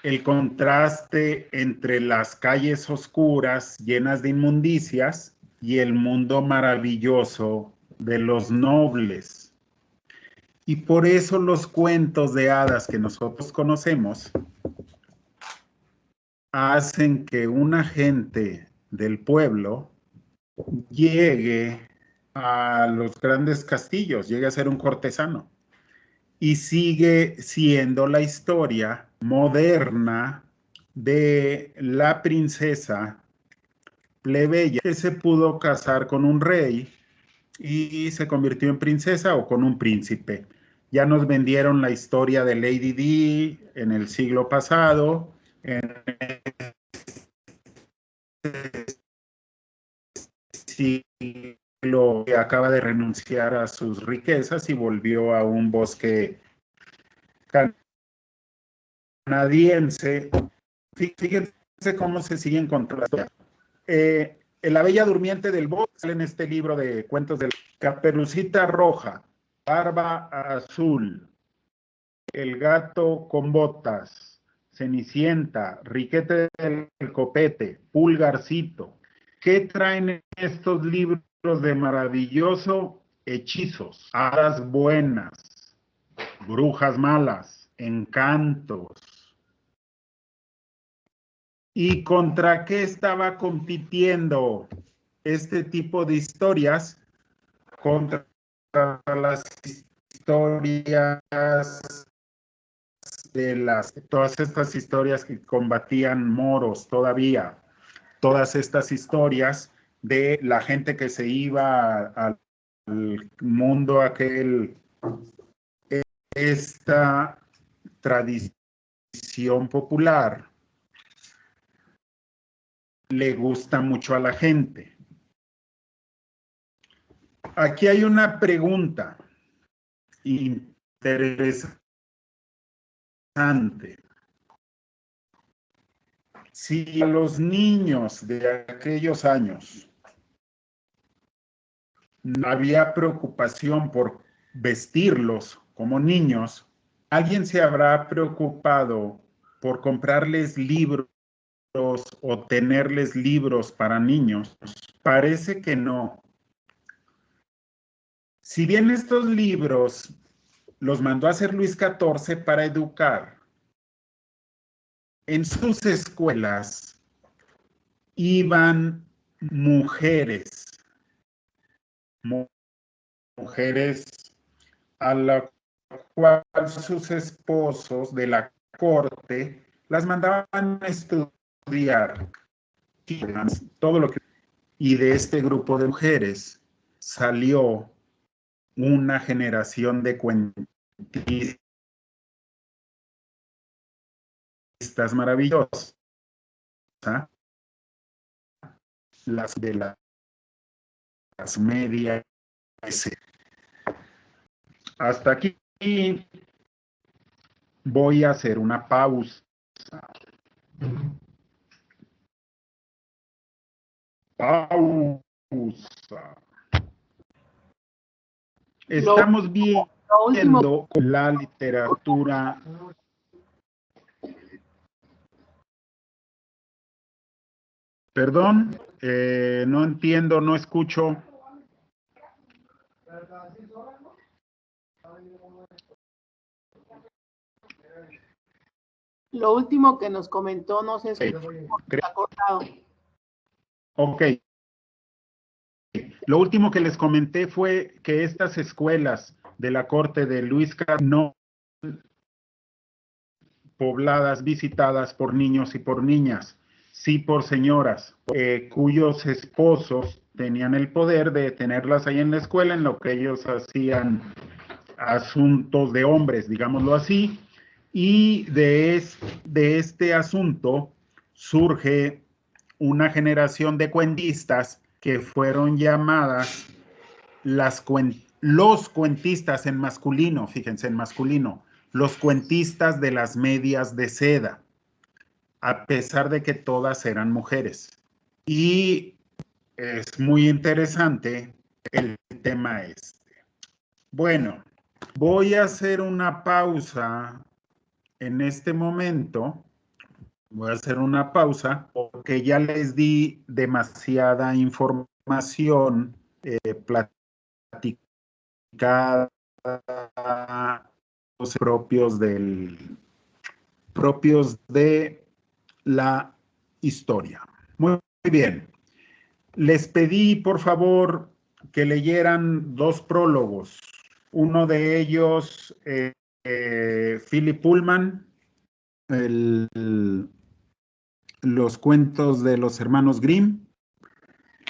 el contraste entre las calles oscuras llenas de inmundicias y el mundo maravilloso de los nobles. Y por eso los cuentos de hadas que nosotros conocemos hacen que una gente del pueblo llegue a los grandes castillos, llegue a ser un cortesano. Y sigue siendo la historia moderna de la princesa plebeya que se pudo casar con un rey y se convirtió en princesa o con un príncipe. Ya nos vendieron la historia de Lady Di en el siglo pasado, en el siglo que acaba de renunciar a sus riquezas y volvió a un bosque canadiense. Fíjense cómo se sigue encontrando. La Bella Durmiente del Bosque sale en este libro de cuentos de Caperucita Roja, Barba Azul, El Gato con Botas, Cenicienta, Riquete del Copete, Pulgarcito. ¿Qué traen estos libros de maravilloso? Hechizos, hadas buenas, brujas malas, encantos. ¿Y contra qué estaba compitiendo este tipo de historias? Contra las historias de todas estas historias que combatían moros todavía, todas estas historias de la gente que se iba al mundo aquel, esta tradición popular le gusta mucho a la gente. Aquí hay una pregunta interesante. Si a los niños de aquellos años no había preocupación por vestirlos como niños, ¿alguien se habrá preocupado por comprarles libros o tenerles libros para niños? Parece que no. Si bien estos libros los mandó a hacer Luis XIV para educar, en sus escuelas iban mujeres a la cual sus esposos de la corte las mandaban a estudiar todo lo que... Y de este grupo de mujeres salió una generación de cuentistas maravillosas, las de las medias. Hasta aquí voy a hacer una pausa. Pausa. Estamos viendo la literatura. Perdón, no entiendo, no escucho. Lo último que nos comentó, no sé si está cortado. Ok. Lo último que les comenté fue que estas escuelas de la corte de Luis Carlos no pobladas, visitadas por niños y por niñas, sí por señoras, cuyos esposos tenían el poder de tenerlas ahí en la escuela, en lo que ellos hacían asuntos de hombres, digámoslo así, y de este asunto surge una generación de cuentistas que fueron llamadas los cuentistas en masculino, fíjense, en masculino, los cuentistas de las medias de seda, a pesar de que todas eran mujeres. Y es muy interesante el tema este. Bueno, voy a hacer una pausa en este momento. Voy a hacer una pausa porque ya les di demasiada información platicada, propios de la historia. Muy bien. Les pedí, por favor, que leyeran 2 prólogos. Uno de ellos, Philip Pullman, los cuentos de los hermanos Grimm,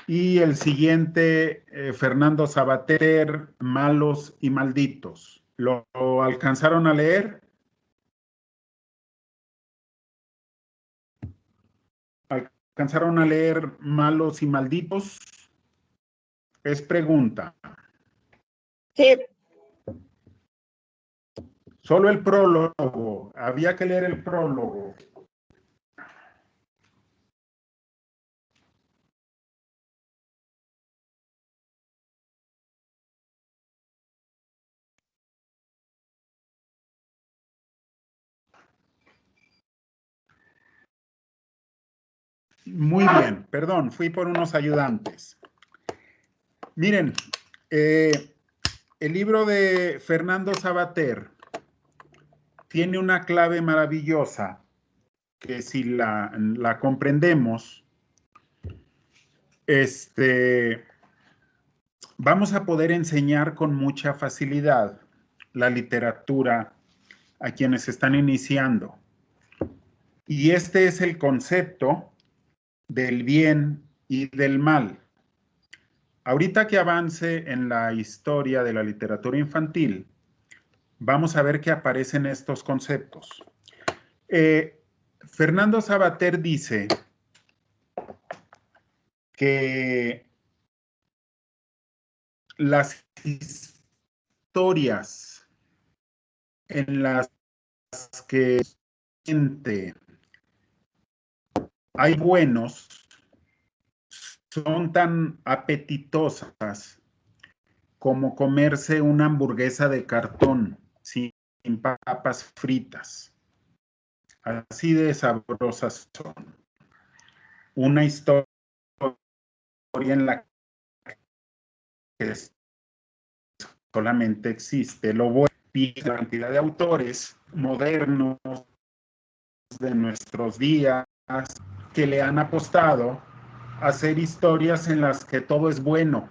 y el siguiente, Fernando Sabater, Malos y Malditos. ¿Lo alcanzaron a leer? ¿Alcanzaron a leer Malos y Malditos? Es pregunta. Sí. Solo el prólogo. Había que leer el prólogo. Muy bien, perdón, fui por unos ayudantes. Miren, el libro de Fernando Sabater tiene una clave maravillosa que si la comprendemos, vamos a poder enseñar con mucha facilidad la literatura a quienes están iniciando. Y este es el concepto del bien y del mal. Ahorita que avance en la historia de la literatura infantil, vamos a ver que aparecen estos conceptos. Fernando Sabater dice que las historias en las que hay buenos son tan apetitosas como comerse una hamburguesa de cartón sin papas fritas. Así de sabrosas son. Una historia en la que solamente existe lo bueno y la cantidad de autores modernos de nuestros días que le han apostado a hacer historias en las que todo es bueno.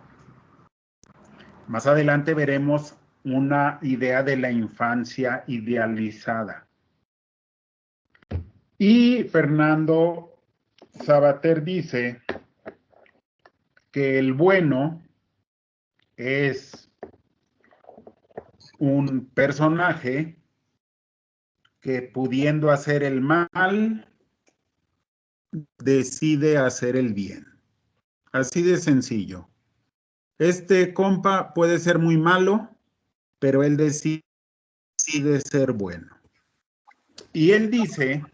Más adelante veremos una idea de la infancia idealizada. Y Fernando Sabater dice que el bueno es un personaje que pudiendo hacer el mal, decide hacer el bien. Así de sencillo. Este compa puede ser muy malo, pero él decide ser bueno. Y él dice,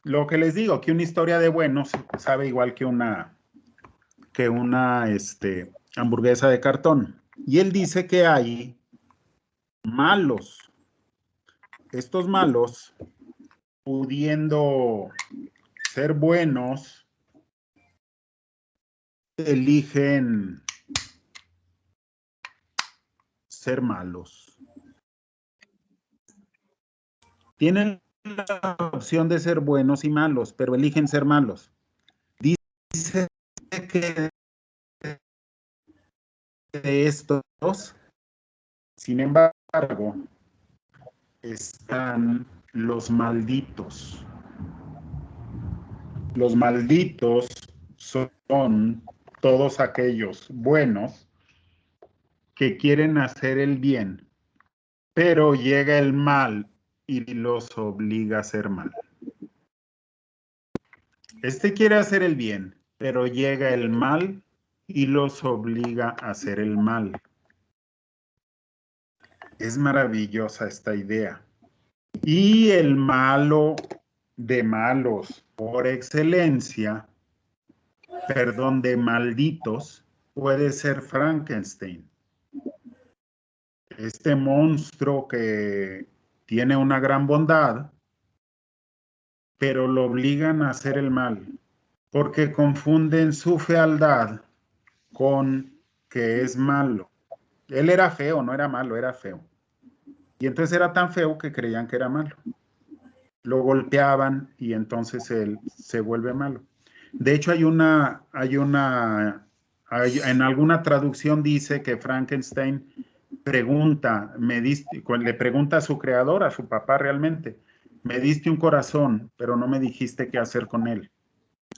lo que les digo, que una historia de buenos sabe igual que una hamburguesa de cartón. Y él dice que hay malos. Estos malos, pudiendo ser buenos, eligen ser malos. Tienen la opción de ser buenos y malos, pero eligen ser malos. Dice que de estos, sin embargo, están los malditos. Los malditos son todos aquellos buenos que quieren hacer el bien, pero llega el mal y los obliga a hacer mal. Este quiere hacer el bien, pero llega el mal y los obliga a hacer el mal. Es maravillosa esta idea. Y el malo de malos por excelencia, perdón, de malditos, puede ser Frankenstein. Este monstruo que tiene una gran bondad, pero lo obligan a hacer el mal, porque confunden su fealdad con que es malo. Él era feo, no era malo, era feo. Y entonces era tan feo que creían que era malo. Lo golpeaban y entonces él se vuelve malo. De hecho, en alguna traducción dice que Frankenstein le pregunta a su creador, a su papá realmente, me diste un corazón, pero no me dijiste qué hacer con él.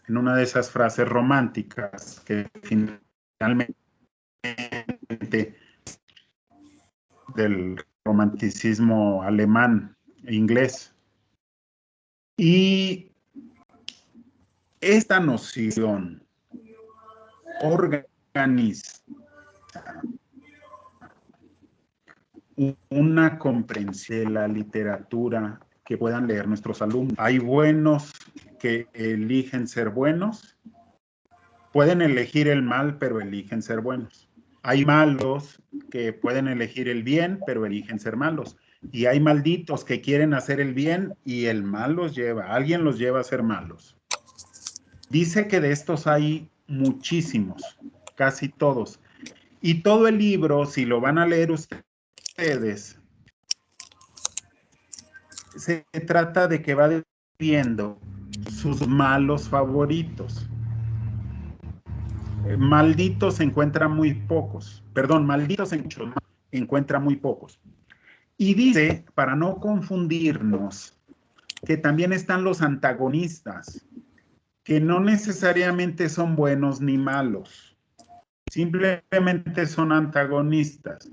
En una de esas frases románticas que finalmente del romanticismo alemán e inglés. Y esta noción organiza una comprensión de la literatura que puedan leer nuestros alumnos. Hay buenos que eligen ser buenos, pueden elegir el mal, pero eligen ser buenos. Hay malos que pueden elegir el bien, pero eligen ser malos. Y hay malditos que quieren hacer el bien y el mal los lleva, alguien los lleva a ser malos. Dice que de estos hay muchísimos, casi todos. Y todo el libro, si lo van a leer ustedes, se trata de que va viendo sus malos favoritos. Malditos encuentra muy pocos. Perdón, malditos encuentra muy pocos. Y dice, para no confundirnos, que también están los antagonistas, que no necesariamente son buenos ni malos, simplemente son antagonistas.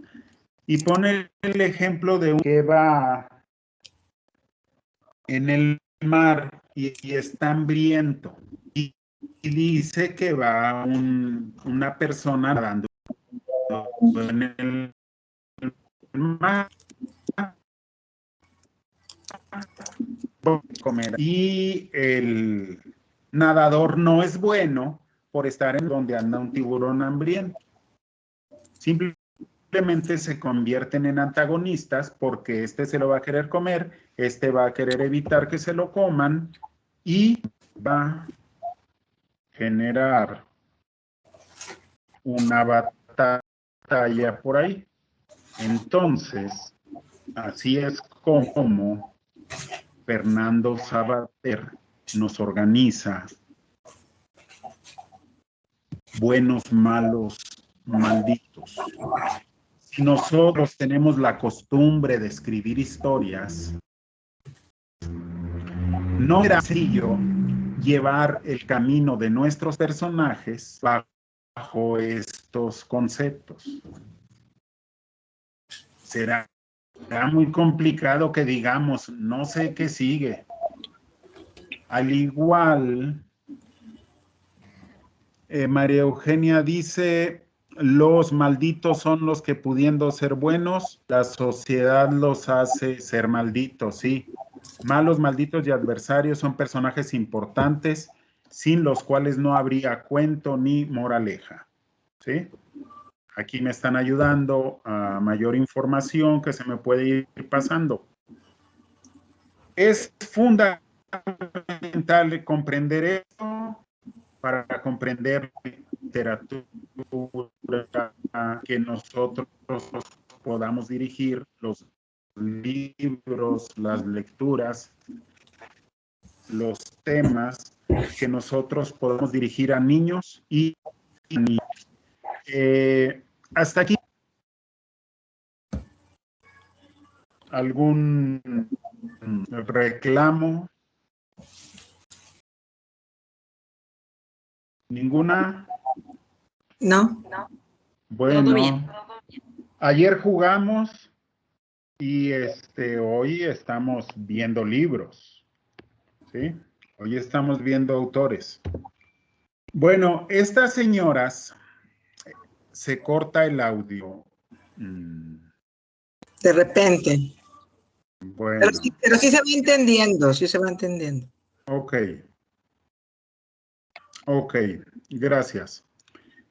Y pone el ejemplo de un que va en el mar y está hambriento. Y dice que va una persona nadando en el mar. Comer. Y el nadador no es bueno por estar en donde anda un tiburón hambriento. Simplemente se convierten en antagonistas porque este se lo va a querer comer, este va a querer evitar que se lo coman y va a generar una batalla por ahí. Entonces, así es como Fernando Savater nos organiza buenos, malos, malditos. Si nosotros tenemos la costumbre de escribir historias, no era sencillo llevar el camino de nuestros personajes bajo bajo estos conceptos. Será muy complicado que digamos, no sé qué sigue. Al igual, María Eugenia dice, los malditos son los que pudiendo ser buenos, la sociedad los hace ser malditos, sí. Malos, malditos y adversarios son personajes importantes, sin los cuales no habría cuento ni moraleja, ¿sí? Aquí me están ayudando a mayor información que se me puede ir pasando. Es fundamental comprender esto para comprender literatura que nosotros podamos dirigir los libros, las lecturas, los temas que nosotros podemos dirigir a niños y niñas. Hasta aquí. ¿Algún reclamo? ¿Ninguna? No. Bueno, ayer jugamos y hoy estamos viendo libros, ¿sí? Hoy estamos viendo autores. Bueno, estas señoras, se corta el audio. De repente. Bueno. Pero sí se va entendiendo, sí se va entendiendo. Ok. Ok, gracias.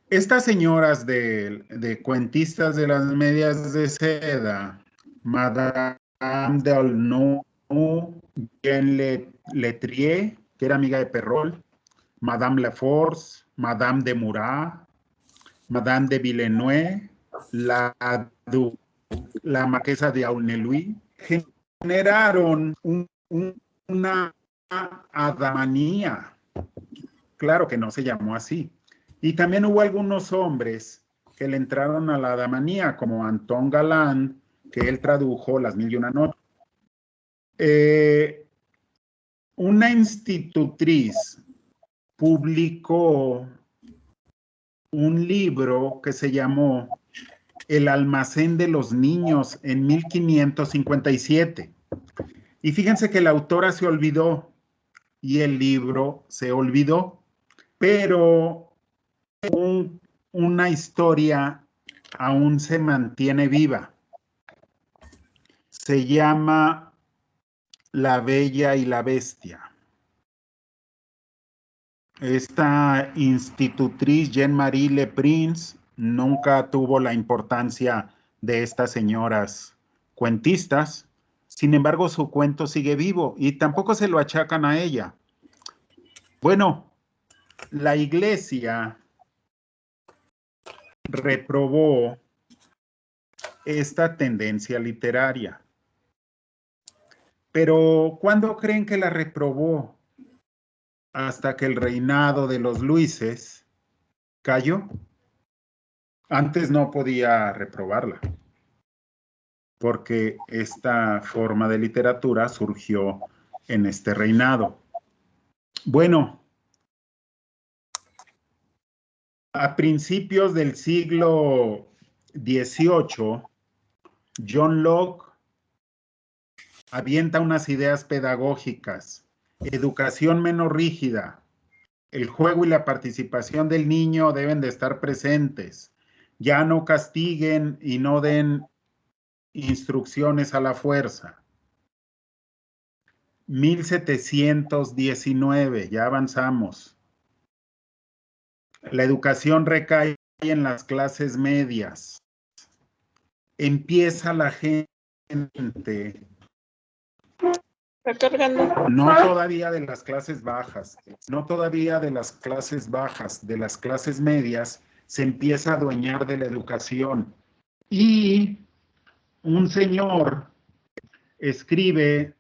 Estas señoras de cuentistas de las medias de seda, Madame d'Aulnoy, Jean Letrier, que era amiga de Perrault, Madame Laforce, Madame de Murat, Madame de Villeneuve, la marquesa de Aulneluy, generaron una adamanía. Claro que no se llamó así. Y también hubo algunos hombres que le entraron a la adamanía, como Antón Galland, que él tradujo Las Mil y Una Noches. Una institutriz publicó un libro que se llamó El almacén de los niños en 1557. Y fíjense que la autora se olvidó y el libro se olvidó, pero una historia aún se mantiene viva. Se llama La Bella y la Bestia. Esta institutriz, Jean-Marie Le Prince, nunca tuvo la importancia de estas señoras cuentistas. Sin embargo, su cuento sigue vivo y tampoco se lo achacan a ella. Bueno, la iglesia reprobó esta tendencia literaria. Pero ¿cuándo creen que la reprobó? Hasta que el reinado de los Luises cayó. Antes no podía reprobarla, porque esta forma de literatura surgió en este reinado. Bueno, a principios del siglo XVIII, John Locke avienta unas ideas pedagógicas, educación menos rígida, el juego y la participación del niño deben de estar presentes, ya no castiguen y no den instrucciones a la fuerza. 1719, ya avanzamos. La educación recae en las clases medias. Empieza la gente, Está cargando. no todavía de las clases bajas, no todavía de las clases bajas, de las clases medias, se empieza a adueñar de la educación. Y un señor escribe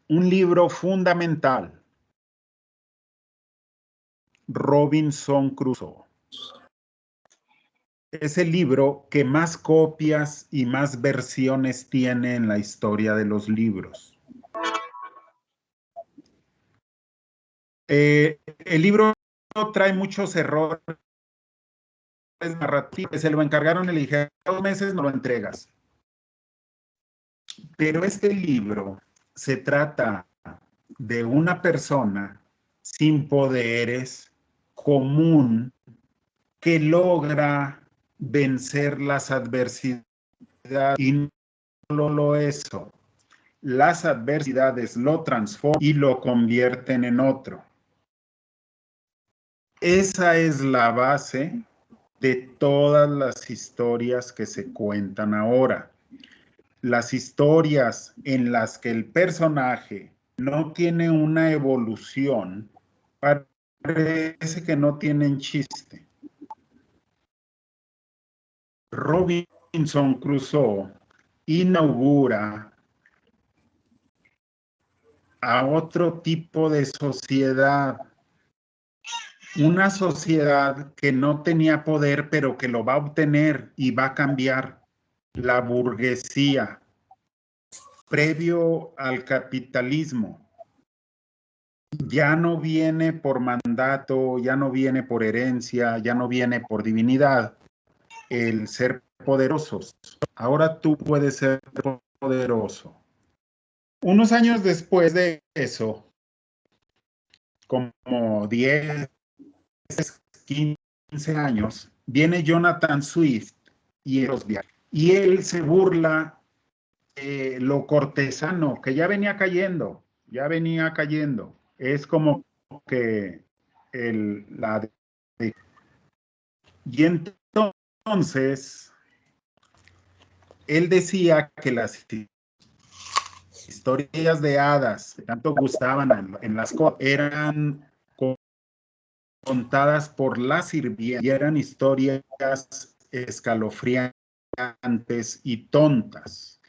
un libro fundamental, Robinson Crusoe. Es el libro que más copias y más versiones tiene en la historia de los libros. El libro trae muchos errores narrativos. Se lo encargaron y le dijeron, 2 meses no lo entregas. Pero este libro se trata de una persona sin poderes, común, que logra vencer las adversidades. Y no solo eso, las adversidades lo transforman y lo convierten en otro. Esa es la base de todas las historias que se cuentan ahora. Las historias en las que el personaje no tiene una evolución, parece que no tienen chiste. Robinson Crusoe inaugura a otro tipo de sociedad, una sociedad que no tenía poder, pero que lo va a obtener y va a cambiar. La burguesía, previo al capitalismo, ya no viene por mandato, ya no viene por herencia, ya no viene por divinidad el ser poderosos. Ahora tú puedes ser poderoso. Unos años después de eso, como 10, 15 años, viene Jonathan Swift y él se burla lo cortesano, que ya venía cayendo. Es como que y entonces él decía que las historias de hadas que tanto gustaban en las cosas eran contadas por la sirvienta y eran historias escalofriantes y tontas.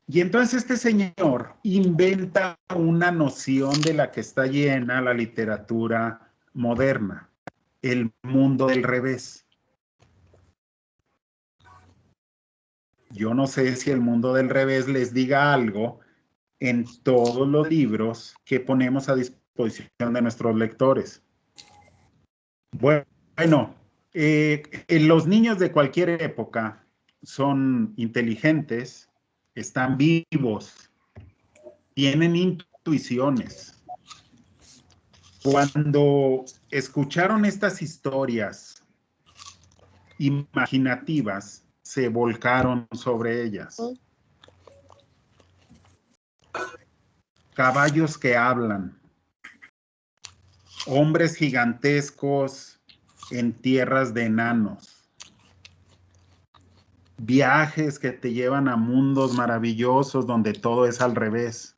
Y entonces este señor inventa una noción de la que está llena la literatura moderna, el mundo del revés. Yo no sé si el mundo del revés les diga algo en todos los libros que ponemos a disposición de nuestros lectores. Bueno, los niños de cualquier época son inteligentes, están vivos, tienen intuiciones. Cuando escucharon estas historias imaginativas, se volcaron sobre ellas. Caballos que hablan, hombres gigantescos en tierras de enanos, viajes que te llevan a mundos maravillosos donde todo es al revés.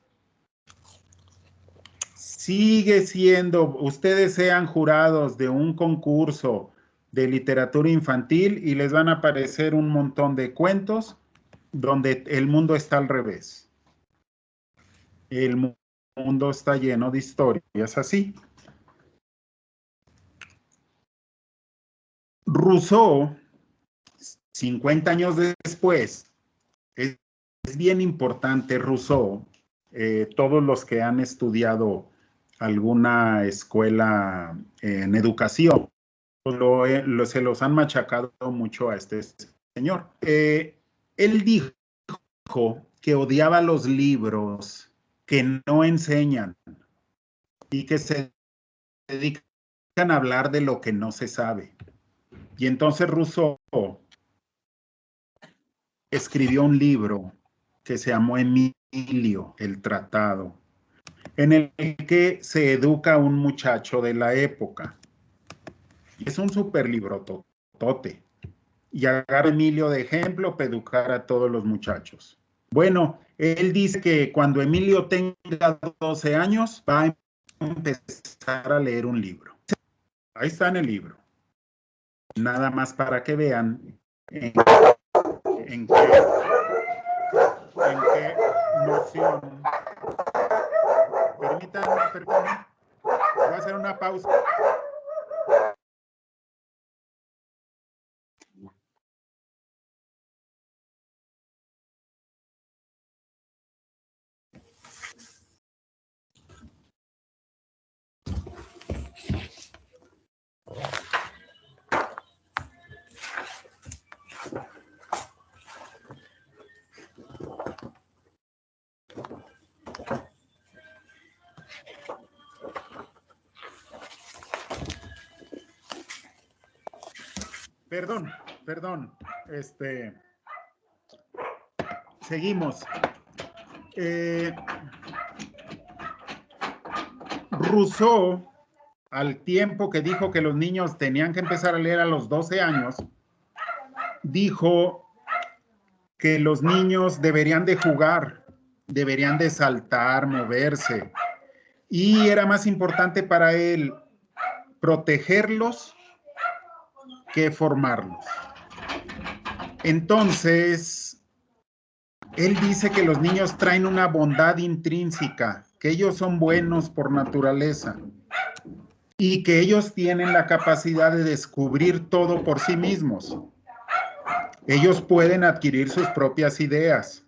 Sigue siendo, ustedes sean jurados de un concurso de literatura infantil y les van a aparecer un montón de cuentos donde el mundo está al revés. El mundo está lleno de historias así. Rousseau, 50 años después, es bien importante Rousseau, todos los que han estudiado alguna escuela en educación, se los han machacado mucho a este señor. Él dijo que odiaba los libros que no enseñan y que se dedican a hablar de lo que no se sabe. Y entonces Rousseau escribió un libro que se llamó Emilio, el Tratado, en el que se educa a un muchacho de la época. Es un super libro tote. Y agarra a Emilio de ejemplo para educar a todos los muchachos. Bueno, él dice que cuando Emilio tenga 12 años va a empezar a leer un libro. Ahí está en el libro. Nada más para que vean en qué noción. Permítanme. Voy a hacer una pausa. Perdón. Seguimos. Rousseau, al tiempo que dijo que los niños tenían que empezar a leer a los 12 años, dijo que los niños deberían de jugar, deberían de saltar, moverse, y era más importante para él protegerlos que formarlos. Entonces, él dice que los niños traen una bondad intrínseca, que ellos son buenos por naturaleza y que ellos tienen la capacidad de descubrir todo por sí mismos. Ellos pueden adquirir sus propias ideas.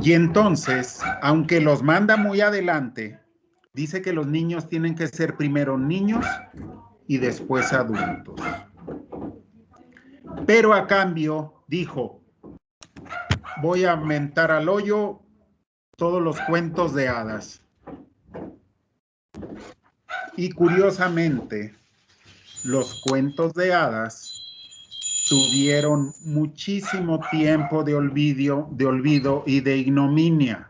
Y entonces, aunque los manda muy adelante, dice que los niños tienen que ser primero niños y después adultos. Pero a cambio, dijo, voy a mentar al hoyo todos los cuentos de hadas. Y curiosamente, los cuentos de hadas tuvieron muchísimo tiempo de olvido y de ignominia,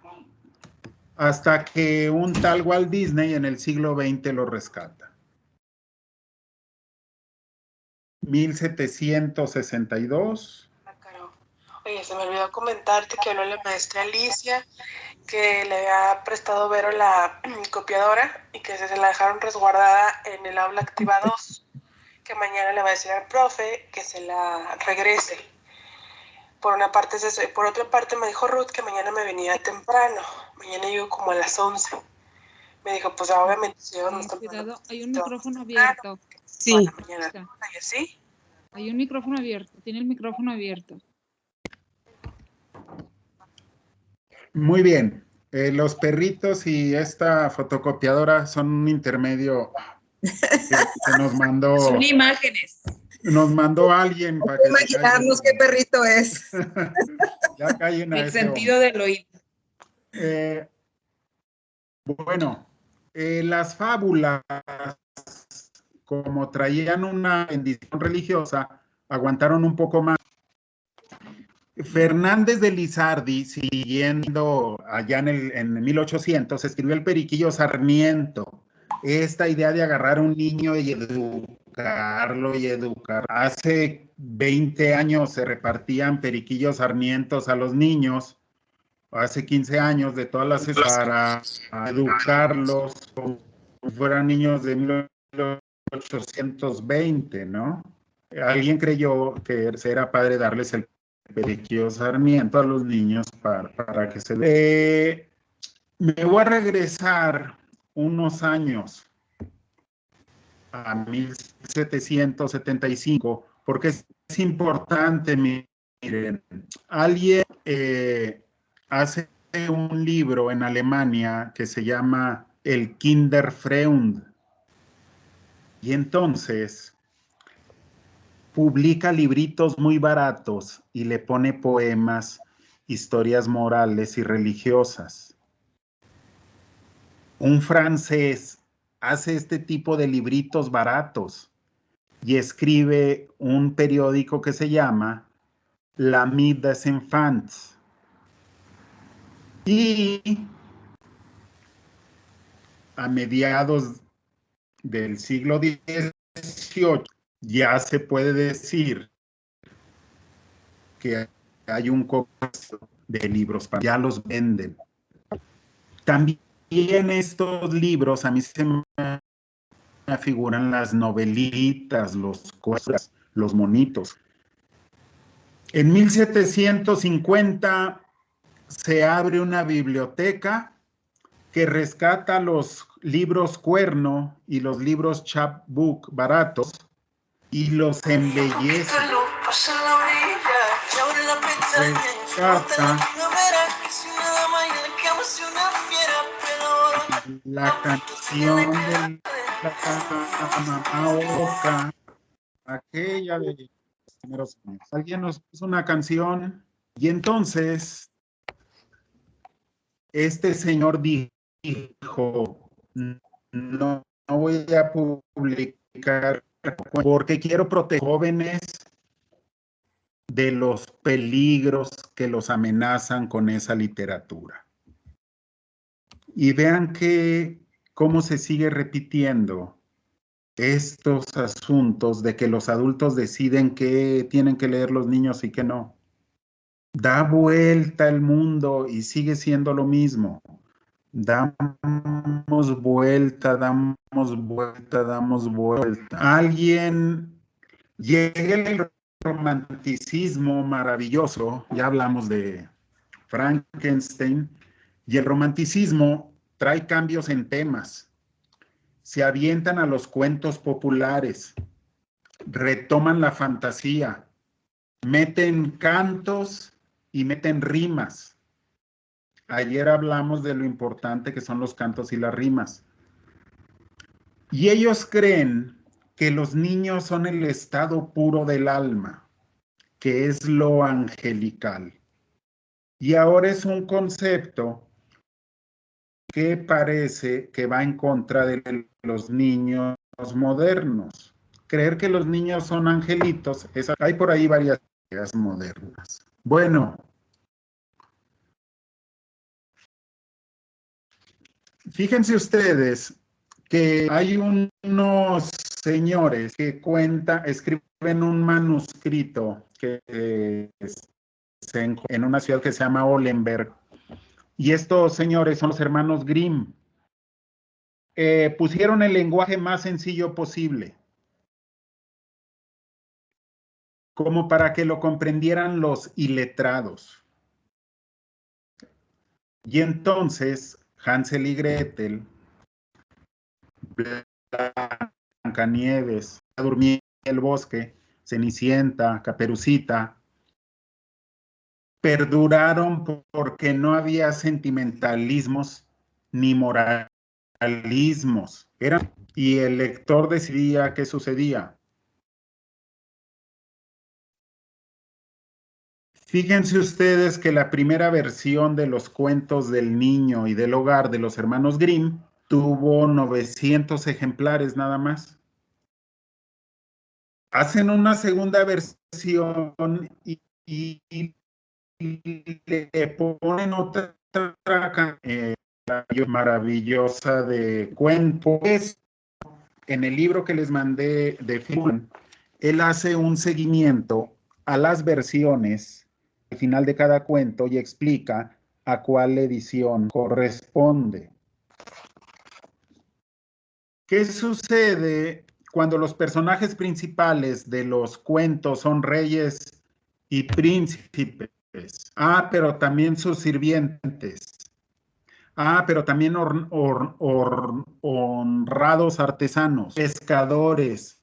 hasta que un tal Walt Disney en el siglo XX lo rescata. 1762. Oye, se me olvidó comentarte que habló la maestra Alicia, que le había prestado Vero la copiadora y que se la dejaron resguardada en el aula activa 2, que mañana le va a decir al profe que se la regrese. Por una parte es eso, y por otra parte me dijo Ruth que mañana me venía temprano, mañana llego como a las 11. Me dijo, pues obviamente si yo no estoy cuidado, hay un micrófono abierto. Sí. Mañana, ¿sí? Hay un micrófono abierto, tiene el micrófono abierto. Muy bien. Los perritos y esta fotocopiadora son un intermedio que nos mandó. Son imágenes. Nos mandó alguien para que imaginarnos qué perrito es. Ya callen a el sentido del oído. Bueno, las fábulas, como traían una bendición religiosa, aguantaron un poco más. Fernández de Lizardi, siguiendo allá en 1800, escribió El Periquillo Sarmiento. Esta idea de agarrar a un niño y educarlo y educar. Hace 20 años se repartían periquillos sarmientos a los niños, hace 15 años de todas las para educarlos como si fueran niños de 1820, ¿no? Alguien creyó que era padre darles el periquillo sarmiento a los niños para que se... me voy a regresar unos años a 1775, porque es importante, miren, alguien hace un libro en Alemania que se llama El Kinderfreund, y entonces publica libritos muy baratos y le pone poemas, historias morales y religiosas. Un francés hace este tipo de libritos baratos y escribe un periódico que se llama L'Ami des Enfants. Y a mediados del siglo XVIII ya se puede decir que hay un comercio de libros, ya los venden. También estos libros a mí se me figuran las novelitas, los cuentos, los monitos. En 1750 se abre una biblioteca que rescata los libros cuerno y los libros chapbook baratos y los embellece. Rescata la canción de la mamá Oca, aquella de primeros años. Alguien nos puso una canción y entonces este señor dijo, no voy a publicar porque quiero proteger a los jóvenes de los peligros que los amenazan con esa literatura. Y vean cómo se sigue repitiendo estos asuntos de que los adultos deciden qué tienen que leer los niños y qué no. Da vuelta el mundo y sigue siendo lo mismo. Damos vuelta, damos vuelta, damos vuelta. Alguien llega el romanticismo maravilloso, ya hablamos de Frankenstein, y el romanticismo trae cambios en temas. Se avientan a los cuentos populares, retoman la fantasía, meten cantos y meten rimas. Ayer hablamos de lo importante que son los cantos y las rimas. Y ellos creen que los niños son el estado puro del alma, que es lo angelical. Y ahora es un concepto que parece que va en contra de los niños modernos. Creer que los niños son angelitos, hay por ahí varias ideas modernas. Bueno, fíjense ustedes que hay unos señores que escriben un manuscrito que en una ciudad que se llama Olenberg. Y estos señores son los hermanos Grimm. Pusieron el lenguaje más sencillo posible, como para que lo comprendieran los iletrados. Y entonces, Hansel y Gretel, Blancanieves, Durmiendo en el bosque, Cenicienta, Caperucita, perduraron porque no había sentimentalismos ni moralismos. Y el lector decidía qué sucedía. Fíjense ustedes que la primera versión de los cuentos del niño y del hogar de los hermanos Grimm tuvo 900 ejemplares nada más. Hacen una segunda versión y le ponen otra maravillosa de cuentos. En el libro que les mandé de Film, él hace un seguimiento a las versiones al final de cada cuento y explica a cuál edición corresponde. ¿Qué sucede cuando los personajes principales de los cuentos son reyes y príncipes? Pero también sus sirvientes. Pero también honrados artesanos, pescadores,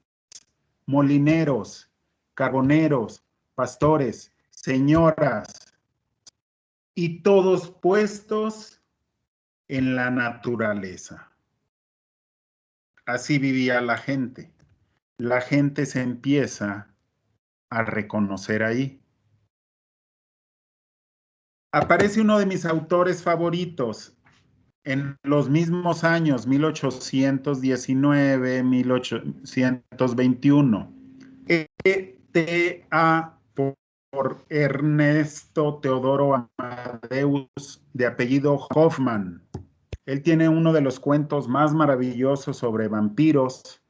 molineros, carboneros, pastores, señoras, y todos puestos en la naturaleza. Así vivía la gente. La gente se empieza a reconocer ahí. Aparece uno de mis autores favoritos en los mismos años, 1819, 1821. E.T.A. por Ernesto Teodoro Amadeus, de apellido Hoffmann. Él tiene uno de los cuentos más maravillosos sobre vampiros,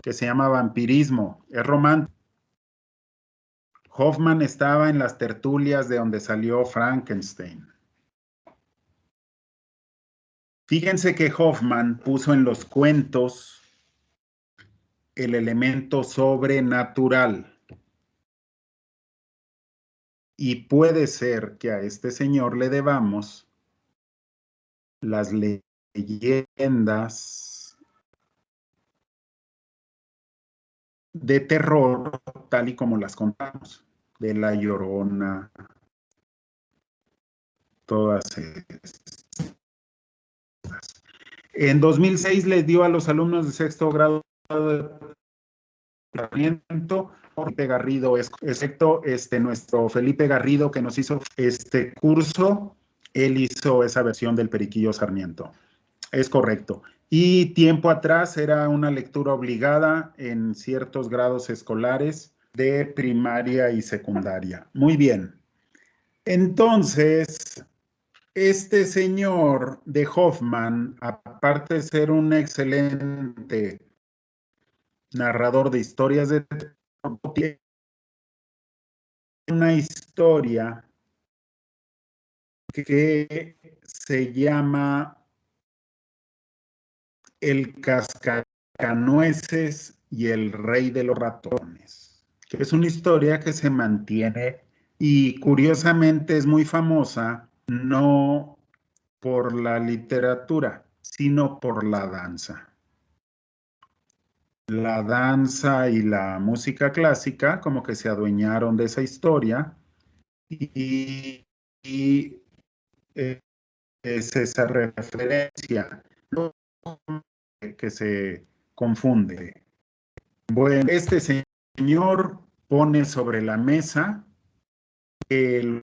que se llama Vampirismo. Es romántico. Hoffmann estaba en las tertulias de donde salió Frankenstein. Fíjense que Hoffmann puso en los cuentos el elemento sobrenatural. Y puede ser que a este señor le debamos las leyendas de terror tal y como las contamos, de La Llorona, todas estas. En 2006 le dio a los alumnos de sexto grado de tratamiento Felipe Garrido, excepto nuestro Felipe Garrido que nos hizo este curso, él hizo esa versión del Periquillo Sarmiento. Es correcto. Y tiempo atrás era una lectura obligada en ciertos grados escolares de primaria y secundaria. Muy bien. Entonces, este señor de Hoffman, aparte de ser un excelente narrador de historias de terror, tiene una historia que se llama El cascanueces y el rey de los ratones, que es una historia que se mantiene y curiosamente es muy famosa, no por la literatura, sino por la danza. La danza y la música clásica como que se adueñaron de esa historia y es esa referencia que se confunde. Bueno, este señor pone sobre la mesa que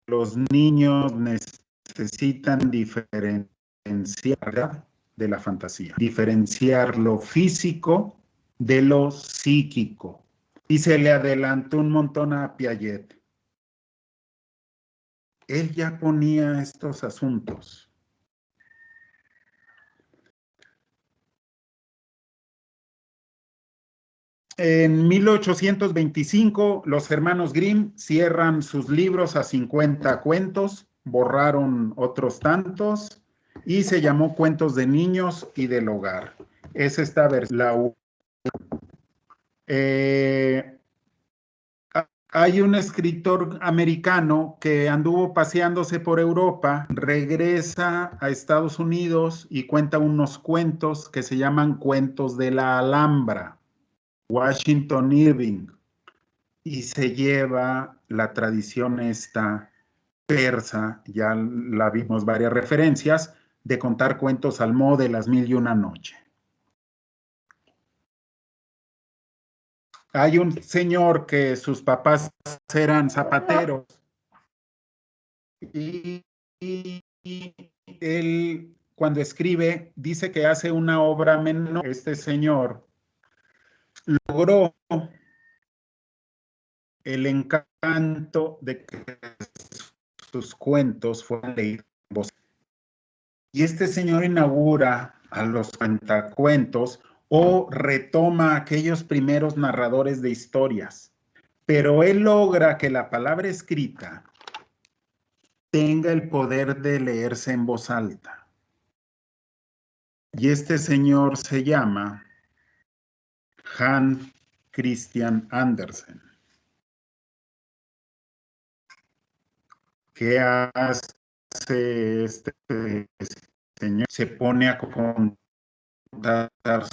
los niños necesitan diferenciar de la fantasía, diferenciar lo físico de lo psíquico. Y se le adelantó un montón a Piaget. Él ya ponía estos asuntos. En 1825, los hermanos Grimm cierran sus libros a 50 cuentos, borraron otros tantos y se llamó Cuentos de Niños y del Hogar. Es esta versión. Hay un escritor americano que anduvo paseándose por Europa, regresa a Estados Unidos y cuenta unos cuentos que se llaman Cuentos de la Alhambra. Washington Irving, y se lleva la tradición esta persa, ya la vimos varias referencias, de contar cuentos al modo de Las Mil y Una Noche. Hay un señor que sus papás eran zapateros y él cuando escribe dice que hace una obra menor. Este señor logró el encanto de que sus cuentos fueran leídos en voz. Y este señor inaugura a los cuentacuentos o retoma a aquellos primeros narradores de historias, pero él logra que la palabra escrita tenga el poder de leerse en voz alta. Y este señor se llama Hans Christian Andersen. ¿Qué hace este señor? Se pone a contar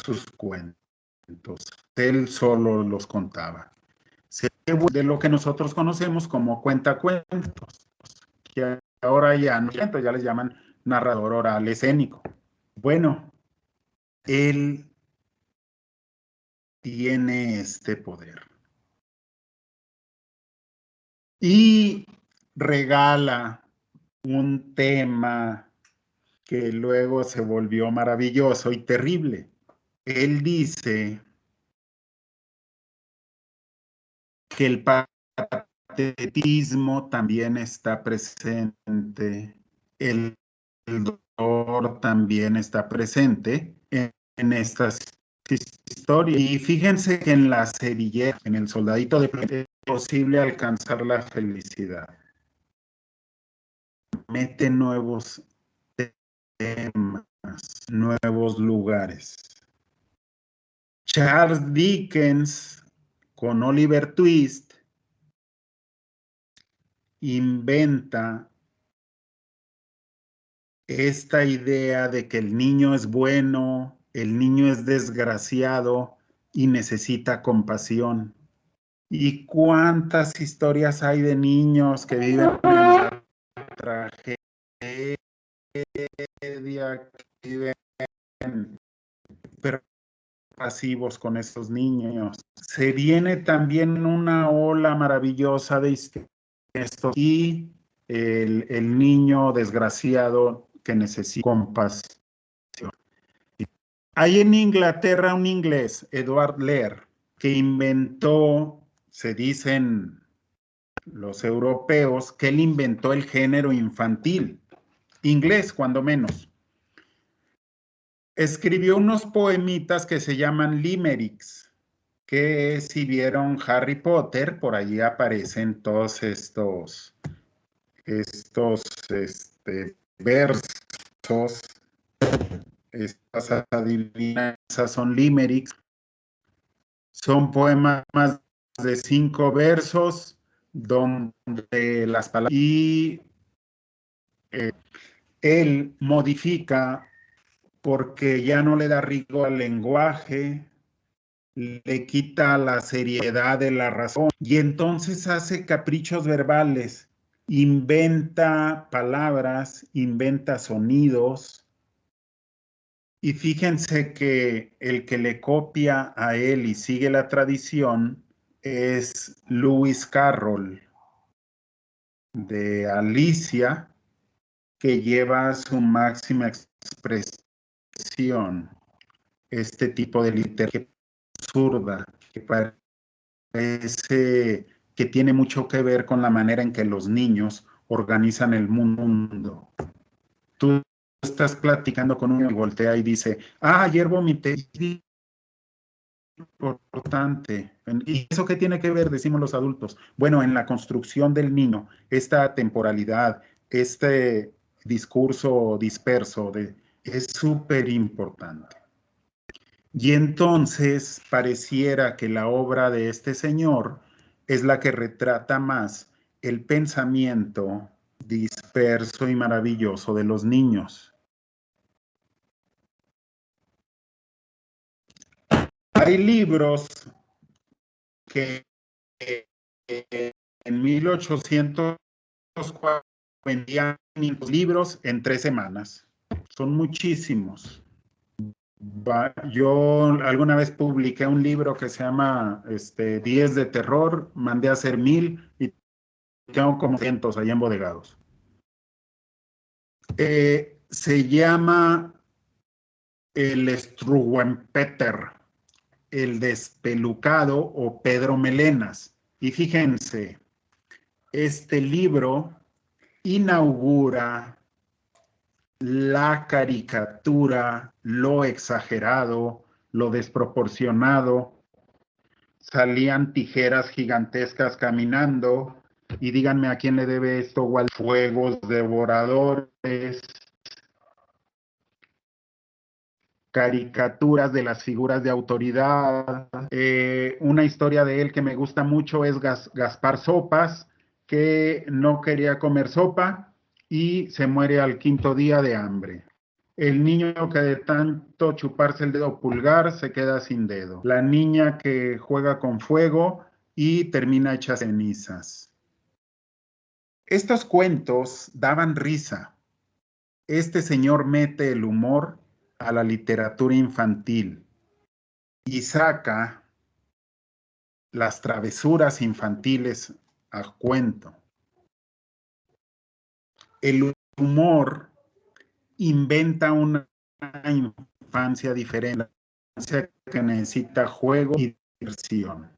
sus cuentos. Él solo los contaba. De lo que nosotros conocemos como cuentacuentos, que ahora ya no, ya les llaman narrador oral escénico. Bueno, él tiene este poder. Y regala un tema que luego se volvió maravilloso y terrible. Él dice que el patetismo también está presente, el dolor también está presente en estas historias. Y fíjense que en la servilleta, en el soldadito de plata, es posible alcanzar la felicidad. Mete nuevos temas, nuevos lugares. Charles Dickens, con Oliver Twist, inventa esta idea de que el niño es bueno, el niño es desgraciado y necesita compasión. ¿Y cuántas historias hay de niños que viven en la tragedia, que viven pasivos con esos niños? Se viene también una ola maravillosa de esto y el niño desgraciado que necesita compasión. Hay en Inglaterra un inglés, Edward Lear, que inventó, se dicen los europeos, que él inventó el género infantil, inglés cuando menos. Escribió unos poemitas que se llaman limericks, que si vieron Harry Potter, por allí aparecen todos estos versos, estas adivinanzas son limericks, son poemas de 5 versos donde las palabras y él modifica porque ya no le da rigor al lenguaje, le quita la seriedad de la razón y entonces hace caprichos verbales, inventa palabras, inventa sonidos. Y fíjense que el que le copia a él y sigue la tradición es Lewis Carroll de Alicia, que lleva a su máxima expresión este tipo de literatura absurda, que parece que tiene mucho que ver con la manera en que los niños organizan el mundo. Tú estás platicando con uno y voltea y dice, ayer vomité, importante. ¿Y eso qué tiene que ver? Decimos los adultos. Bueno, en la construcción del niño, esta temporalidad, este discurso disperso es súper importante. Y entonces pareciera que la obra de este señor es la que retrata más el pensamiento disperso y maravilloso de los niños. Hay libros que en 1804 vendían libros en 3 semanas. Son muchísimos. Yo alguna vez publiqué un libro que se llama 10 de terror, mandé a hacer 1000 y tengo como 100 ahí embodegados. Se llama el Struwwelpeter, el despelucado o Pedro Melenas. Y fíjense, este libro inaugura la caricatura, lo exagerado, lo desproporcionado. Salían tijeras gigantescas caminando y díganme a quién le debe esto, fuegos devoradores, caricaturas de las figuras de autoridad. Una historia de él que me gusta mucho es Gaspar Sopas, que no quería comer sopa y se muere al 5º día de hambre. El niño que de tanto chuparse el dedo pulgar se queda sin dedo. La niña que juega con fuego y termina hecha cenizas. Estos cuentos daban risa. Este señor mete el humor a la literatura infantil y saca las travesuras infantiles a cuento. El humor inventa una infancia diferente, una infancia que necesita juego y diversión.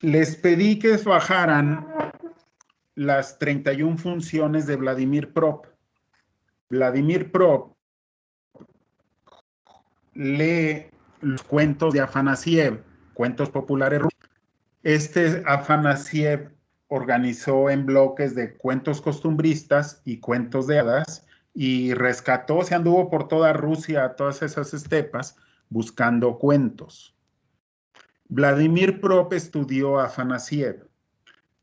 Les pedí que bajaran las 31 funciones de Vladimir Prop. Vladimir Prop lee los cuentos de Afanasiev, cuentos populares rusos. Afanasiev organizó en bloques de cuentos costumbristas y cuentos de hadas y rescató, se anduvo por toda Rusia, todas esas estepas, buscando cuentos. Vladimir Prop estudió a Afanasiev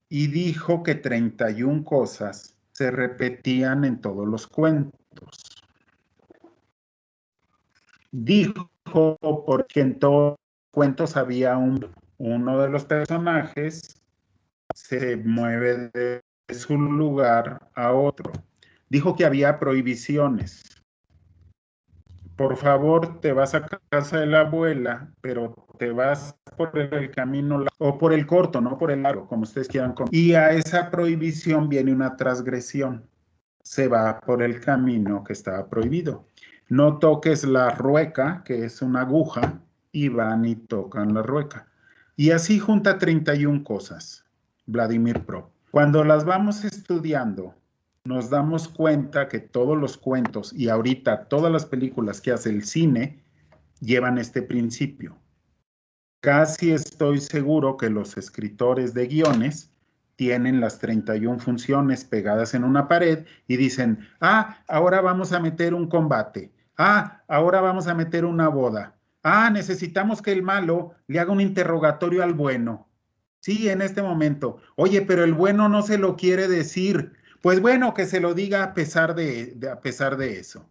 y dijo que 31 cosas se repetían en todos los cuentos. Dijo porque en todos los cuentos había uno de los personajes se mueve de su lugar a otro. Dijo que había prohibiciones. Por favor, te vas a casa de la abuela, pero te vas por el camino o por el corto, no por el largo, como ustedes quieran. Y a esa prohibición viene una transgresión. Se va por el camino que estaba prohibido. No toques la rueca, que es una aguja, y van y tocan la rueca. Y así junta 31 cosas, Vladimir Pro. Cuando las vamos estudiando, nos damos cuenta que todos los cuentos y ahorita todas las películas que hace el cine llevan este principio. Casi estoy seguro que los escritores de guiones tienen las 31 funciones pegadas en una pared y dicen, ahora vamos a meter un combate. Ahora vamos a meter una boda. Necesitamos que el malo le haga un interrogatorio al bueno. Sí, en este momento. Oye, pero el bueno no se lo quiere decir. Pues bueno, que se lo diga a pesar de eso.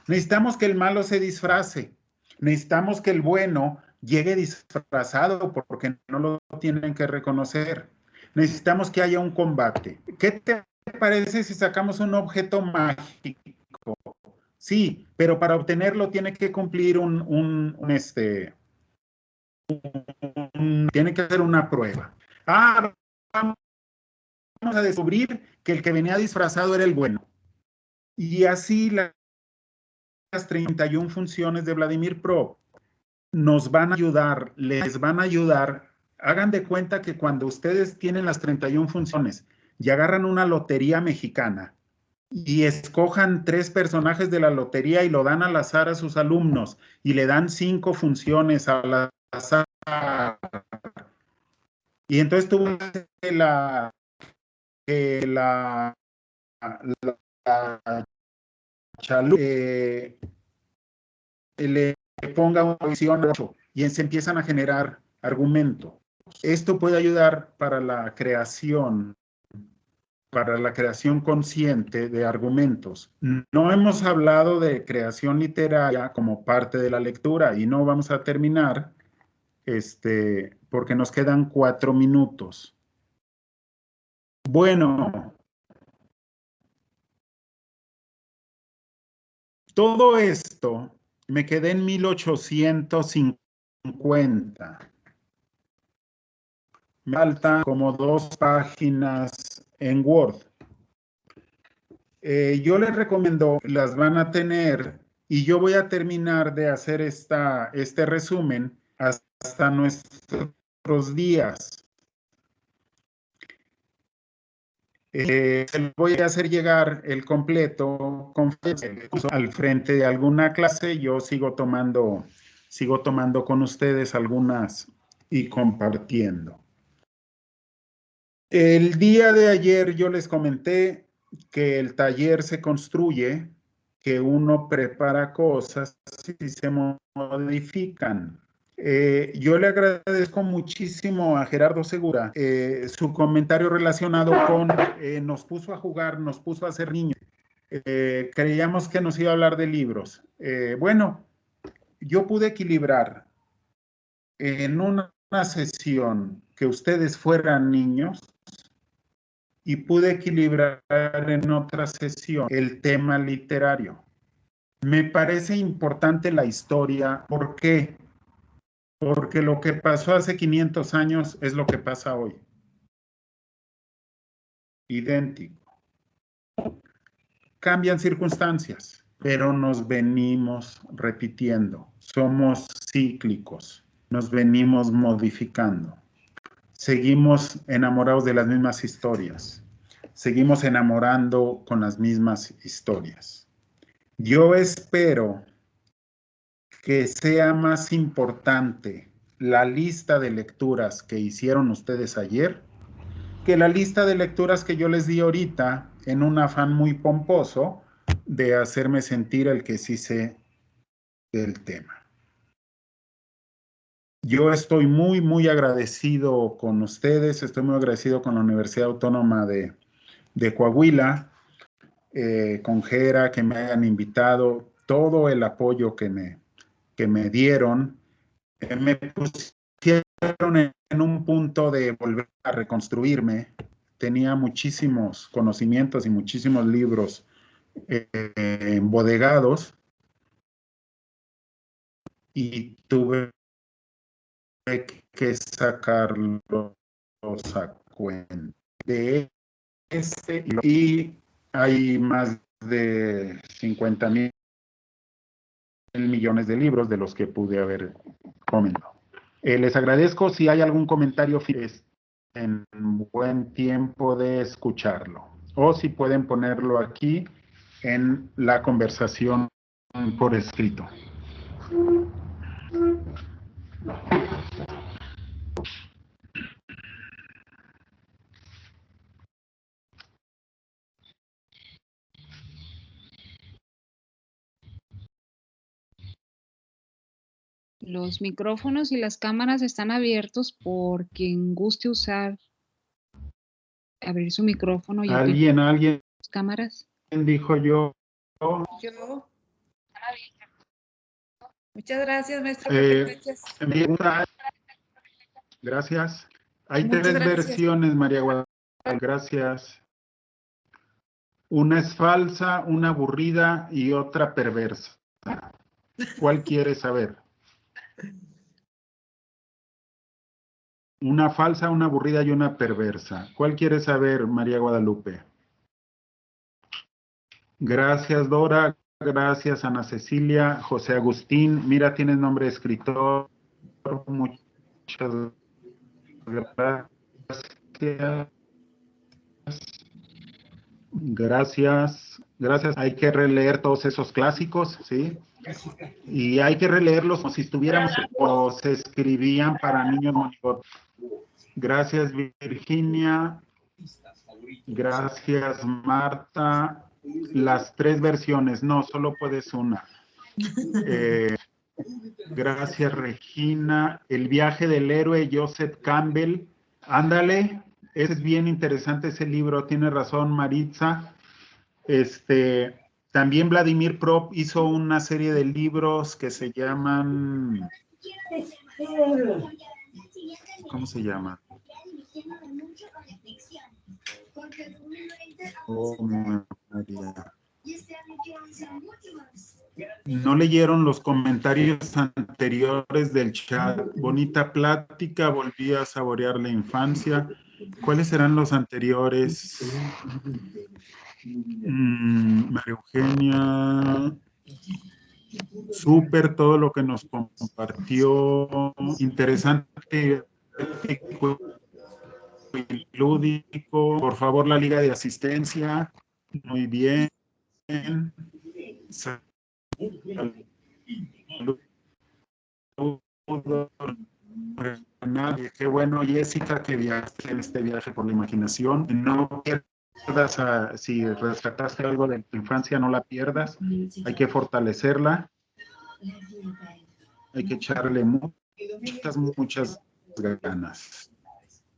Necesitamos que el malo se disfrace. Necesitamos que el bueno llegue disfrazado porque no lo tienen que reconocer. Necesitamos que haya un combate. ¿Qué te parece si sacamos un objeto mágico? Sí, pero para obtenerlo tiene que cumplir tiene que hacer una prueba. Vamos a descubrir que el que venía disfrazado era el bueno. Y así las 31 funciones de Vladimir Pro nos van a ayudar, les van a ayudar. Hagan de cuenta que cuando ustedes tienen las 31 funciones y agarran una lotería mexicana y escojan 3 personajes de la lotería y lo dan al azar a sus alumnos y le dan 5 funciones al azar. Y entonces tú la chalupa le ponga una posición 8 y se empiezan a generar argumentos. Esto puede ayudar para la creación consciente de argumentos. No hemos hablado de creación literaria como parte de la lectura y no vamos a terminar porque nos quedan 4 minutos. Bueno, todo esto me quedé en 1850. Me faltan como 2 páginas en Word. Yo les recomiendo, las van a tener, y yo voy a terminar de hacer este resumen hasta nuestros días. Se lo voy a hacer llegar el completo al frente de alguna clase. Yo sigo tomando con ustedes algunas y compartiendo. El día de ayer yo les comenté que el taller se construye, que uno prepara cosas y se modifican. Yo le agradezco muchísimo a Gerardo Segura su comentario relacionado con nos puso a jugar, nos puso a ser niños. Creíamos que nos iba a hablar de libros. Bueno, yo pude equilibrar en una sesión que ustedes fueran niños y pude equilibrar en otra sesión el tema literario. Me parece importante la historia. ¿Por qué? Porque lo que pasó hace 500 años es lo que pasa hoy. Idéntico. Cambian circunstancias, pero nos venimos repitiendo. Somos cíclicos. Nos venimos modificando. Seguimos enamorados de las mismas historias. Seguimos enamorando con las mismas historias. Yo espero que sea más importante la lista de lecturas que hicieron ustedes ayer que la lista de lecturas que yo les di ahorita en un afán muy pomposo de hacerme sentir el que sí sé del tema. Yo estoy muy, muy agradecido con ustedes, estoy muy agradecido con la Universidad Autónoma de Coahuila, con Gera, que me hayan invitado, todo el apoyo que me dieron. Me pusieron en un punto de volver a reconstruirme. Tenía muchísimos conocimientos y muchísimos libros embodegados y tuve que sacarlos a cuenta de y hay más de 50,000 millones de libros de los que pude haber comentado. Les agradezco. Si hay algún comentario en buen tiempo de escucharlo, o si pueden ponerlo aquí en la conversación por escrito. Los micrófonos y las cámaras están abiertos por quien guste abrir su micrófono y ¿Alguien las cámaras. dijo yo? Yo. Muchas gracias, maestro. Gracias. Hay Muchas tres gracias. versiones, María Guadalupe. Gracias. Una es falsa, una aburrida y otra perversa. ¿Cuál quieres saber? Una falsa, una aburrida y una perversa. ¿Cuál quieres saber, María Guadalupe? Gracias, Dora. Gracias, Ana Cecilia. José Agustín. Mira, tienes nombre de escritor. Muchas gracias. Gracias. Hay que releer todos esos clásicos, ¿sí? Y hay que releerlos como si estuviéramos o se escribían para niños monigotes. Gracias, Virginia. Gracias, Marta. Las tres versiones, no, solo puedes una. Gracias, Regina. El viaje del héroe, Joseph Campbell. Ándale, es bien interesante ese libro, tiene razón, Maritza. También Vladimir Prop hizo una serie de libros que se llaman... ¿Cómo se llama? Oh, María. No leyeron los comentarios anteriores del chat. Bonita plática, volví a saborear la infancia. ¿Cuáles serán los anteriores? María Eugenia. Súper todo lo que nos compartió. Interesante. Lúdico. Por favor, la liga de asistencia. Muy bien. Qué bueno, Jessica, que viajaste en este viaje por la imaginación. No pierdas, si rescataste algo de tu infancia, no la pierdas. Hay que fortalecerla. Hay que echarle muchas ganas.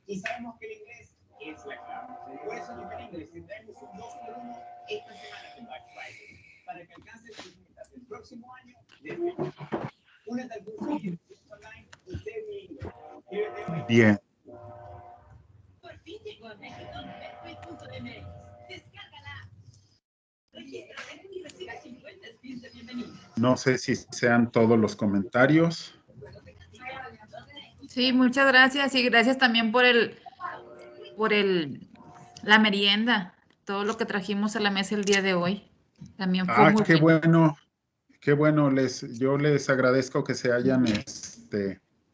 Y sabemos que el inglés es la clave. Por eso en Inglés te traemos un 2x1 esta semana con Black Friday. Para que alcances tus metas el próximo año, únete al curso online y sé bilingüe. Bien. Por fin llegó a México Betway.mx. Descárgala. Regístrate y recibe 50 spins de bienvenida. No sé si sean todos los comentarios. Sí, muchas gracias y gracias también por la merienda, todo lo que trajimos a la mesa el día de hoy. También fue muy qué bueno, qué bueno. Yo les agradezco que se hayan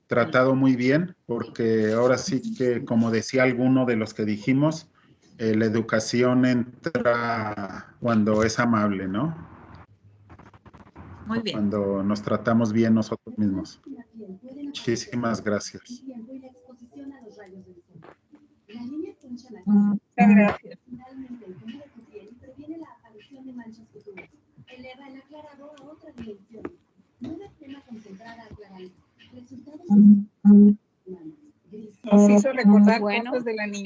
tratado muy bien, porque ahora sí que, como decía alguno de los que dijimos, la educación entra cuando es amable, ¿no? Muy bien. Cuando nos tratamos bien nosotros mismos. Muchísimas gracias. Muchas gracias. Nos hizo recordar cosas de la niña.